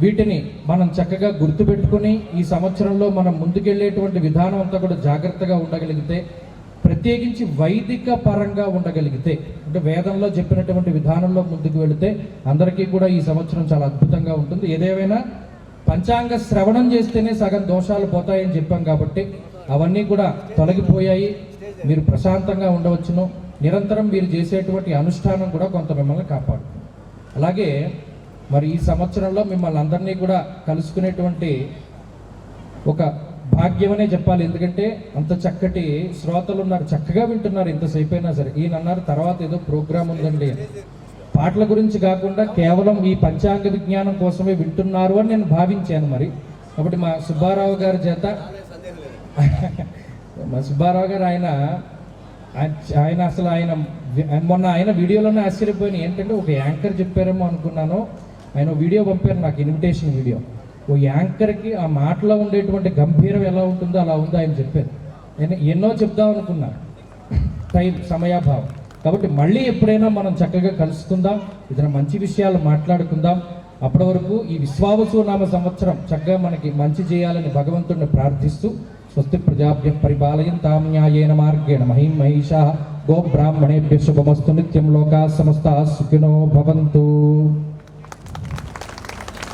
వీటిని మనం చక్కగా గుర్తుపెట్టుకుని ఈ సంవత్సరంలో మనం ముందుకెళ్ళేటువంటి విధానం అంతా కూడా జాగ్రత్తగా ఉండగలిగితే, ప్రత్యేకించి వైదిక పరంగా ఉండగలిగితే, అంటే వేదంలో చెప్పినటువంటి విధానంలో ముందుకు వెళితే అందరికీ కూడా ఈ సంవత్సరం చాలా అద్భుతంగా ఉంటుంది. ఏదేమైనా పంచాంగ శ్రవణం చేస్తేనే సగం దోషాలు పోతాయని చెప్పాం కాబట్టి అవన్నీ కూడా తొలగిపోయాయి. మీరు ప్రశాంతంగా ఉండవచ్చును. నిరంతరం మీరు చేసేటువంటి అనుష్ఠానం కూడా కొంత మిమ్మల్ని కాపాడుతుంది. అలాగే మరి ఈ సంవత్సరంలో మిమ్మల్ని అందరినీ కూడా కలుసుకునేటువంటి ఒక భాగ్యమనే చెప్పాలి. ఎందుకంటే అంత చక్కటి శ్రోతలు ఉన్నారు, చక్కగా వింటున్నారు ఇంతసేపు అయినా సరే. ఈయన అన్నారు తర్వాత ఏదో ప్రోగ్రాం ఉందండి, పాటల గురించి కాకుండా కేవలం ఈ పంచాంగ విజ్ఞానం కోసమే వింటున్నారు అని నేను భావించాను. మరి కాబట్టి మా సుబ్బారావు గారి చేత మా సుబ్బారావు గారు ఆయన అసలు మొన్న ఆయన వీడియోలోనే ఆశ్చర్యపోయిన ఏంటంటే ఒక యాంకర్ చెప్పారేమో అనుకున్నాను. ఆయన వీడియో పంపారు నాకు, ఇన్విటేషన్ వీడియో. ఓ యాంకర్కి ఆ మాటలో ఉండేటువంటి గంభీరం ఎలా ఉంటుందో అలా ఉందో ఆయన చెప్పారు. నేను ఎన్నో చెప్దాం అనుకున్నా, సమయాభావం. కాబట్టి మళ్ళీ ఎప్పుడైనా మనం చక్కగా కలుసుకుందాం, ఇతర మంచి విషయాలు మాట్లాడుకుందాం. అప్పటి వరకు ఈ విశ్వావసు నామ సంవత్సరం చక్కగా మనకి మంచి చేయాలని భగవంతుడిని ప్రార్థిస్తూ స్వస్తి ప్రజాభ్య పరిపాలయంతాం న్యాయేన మార్గేణ మహిం మహిషా గో బ్రాహ్మణేభ్య శుభమస్తు నిత్యం లోకా సమస్తా సుఖినో భవంతు.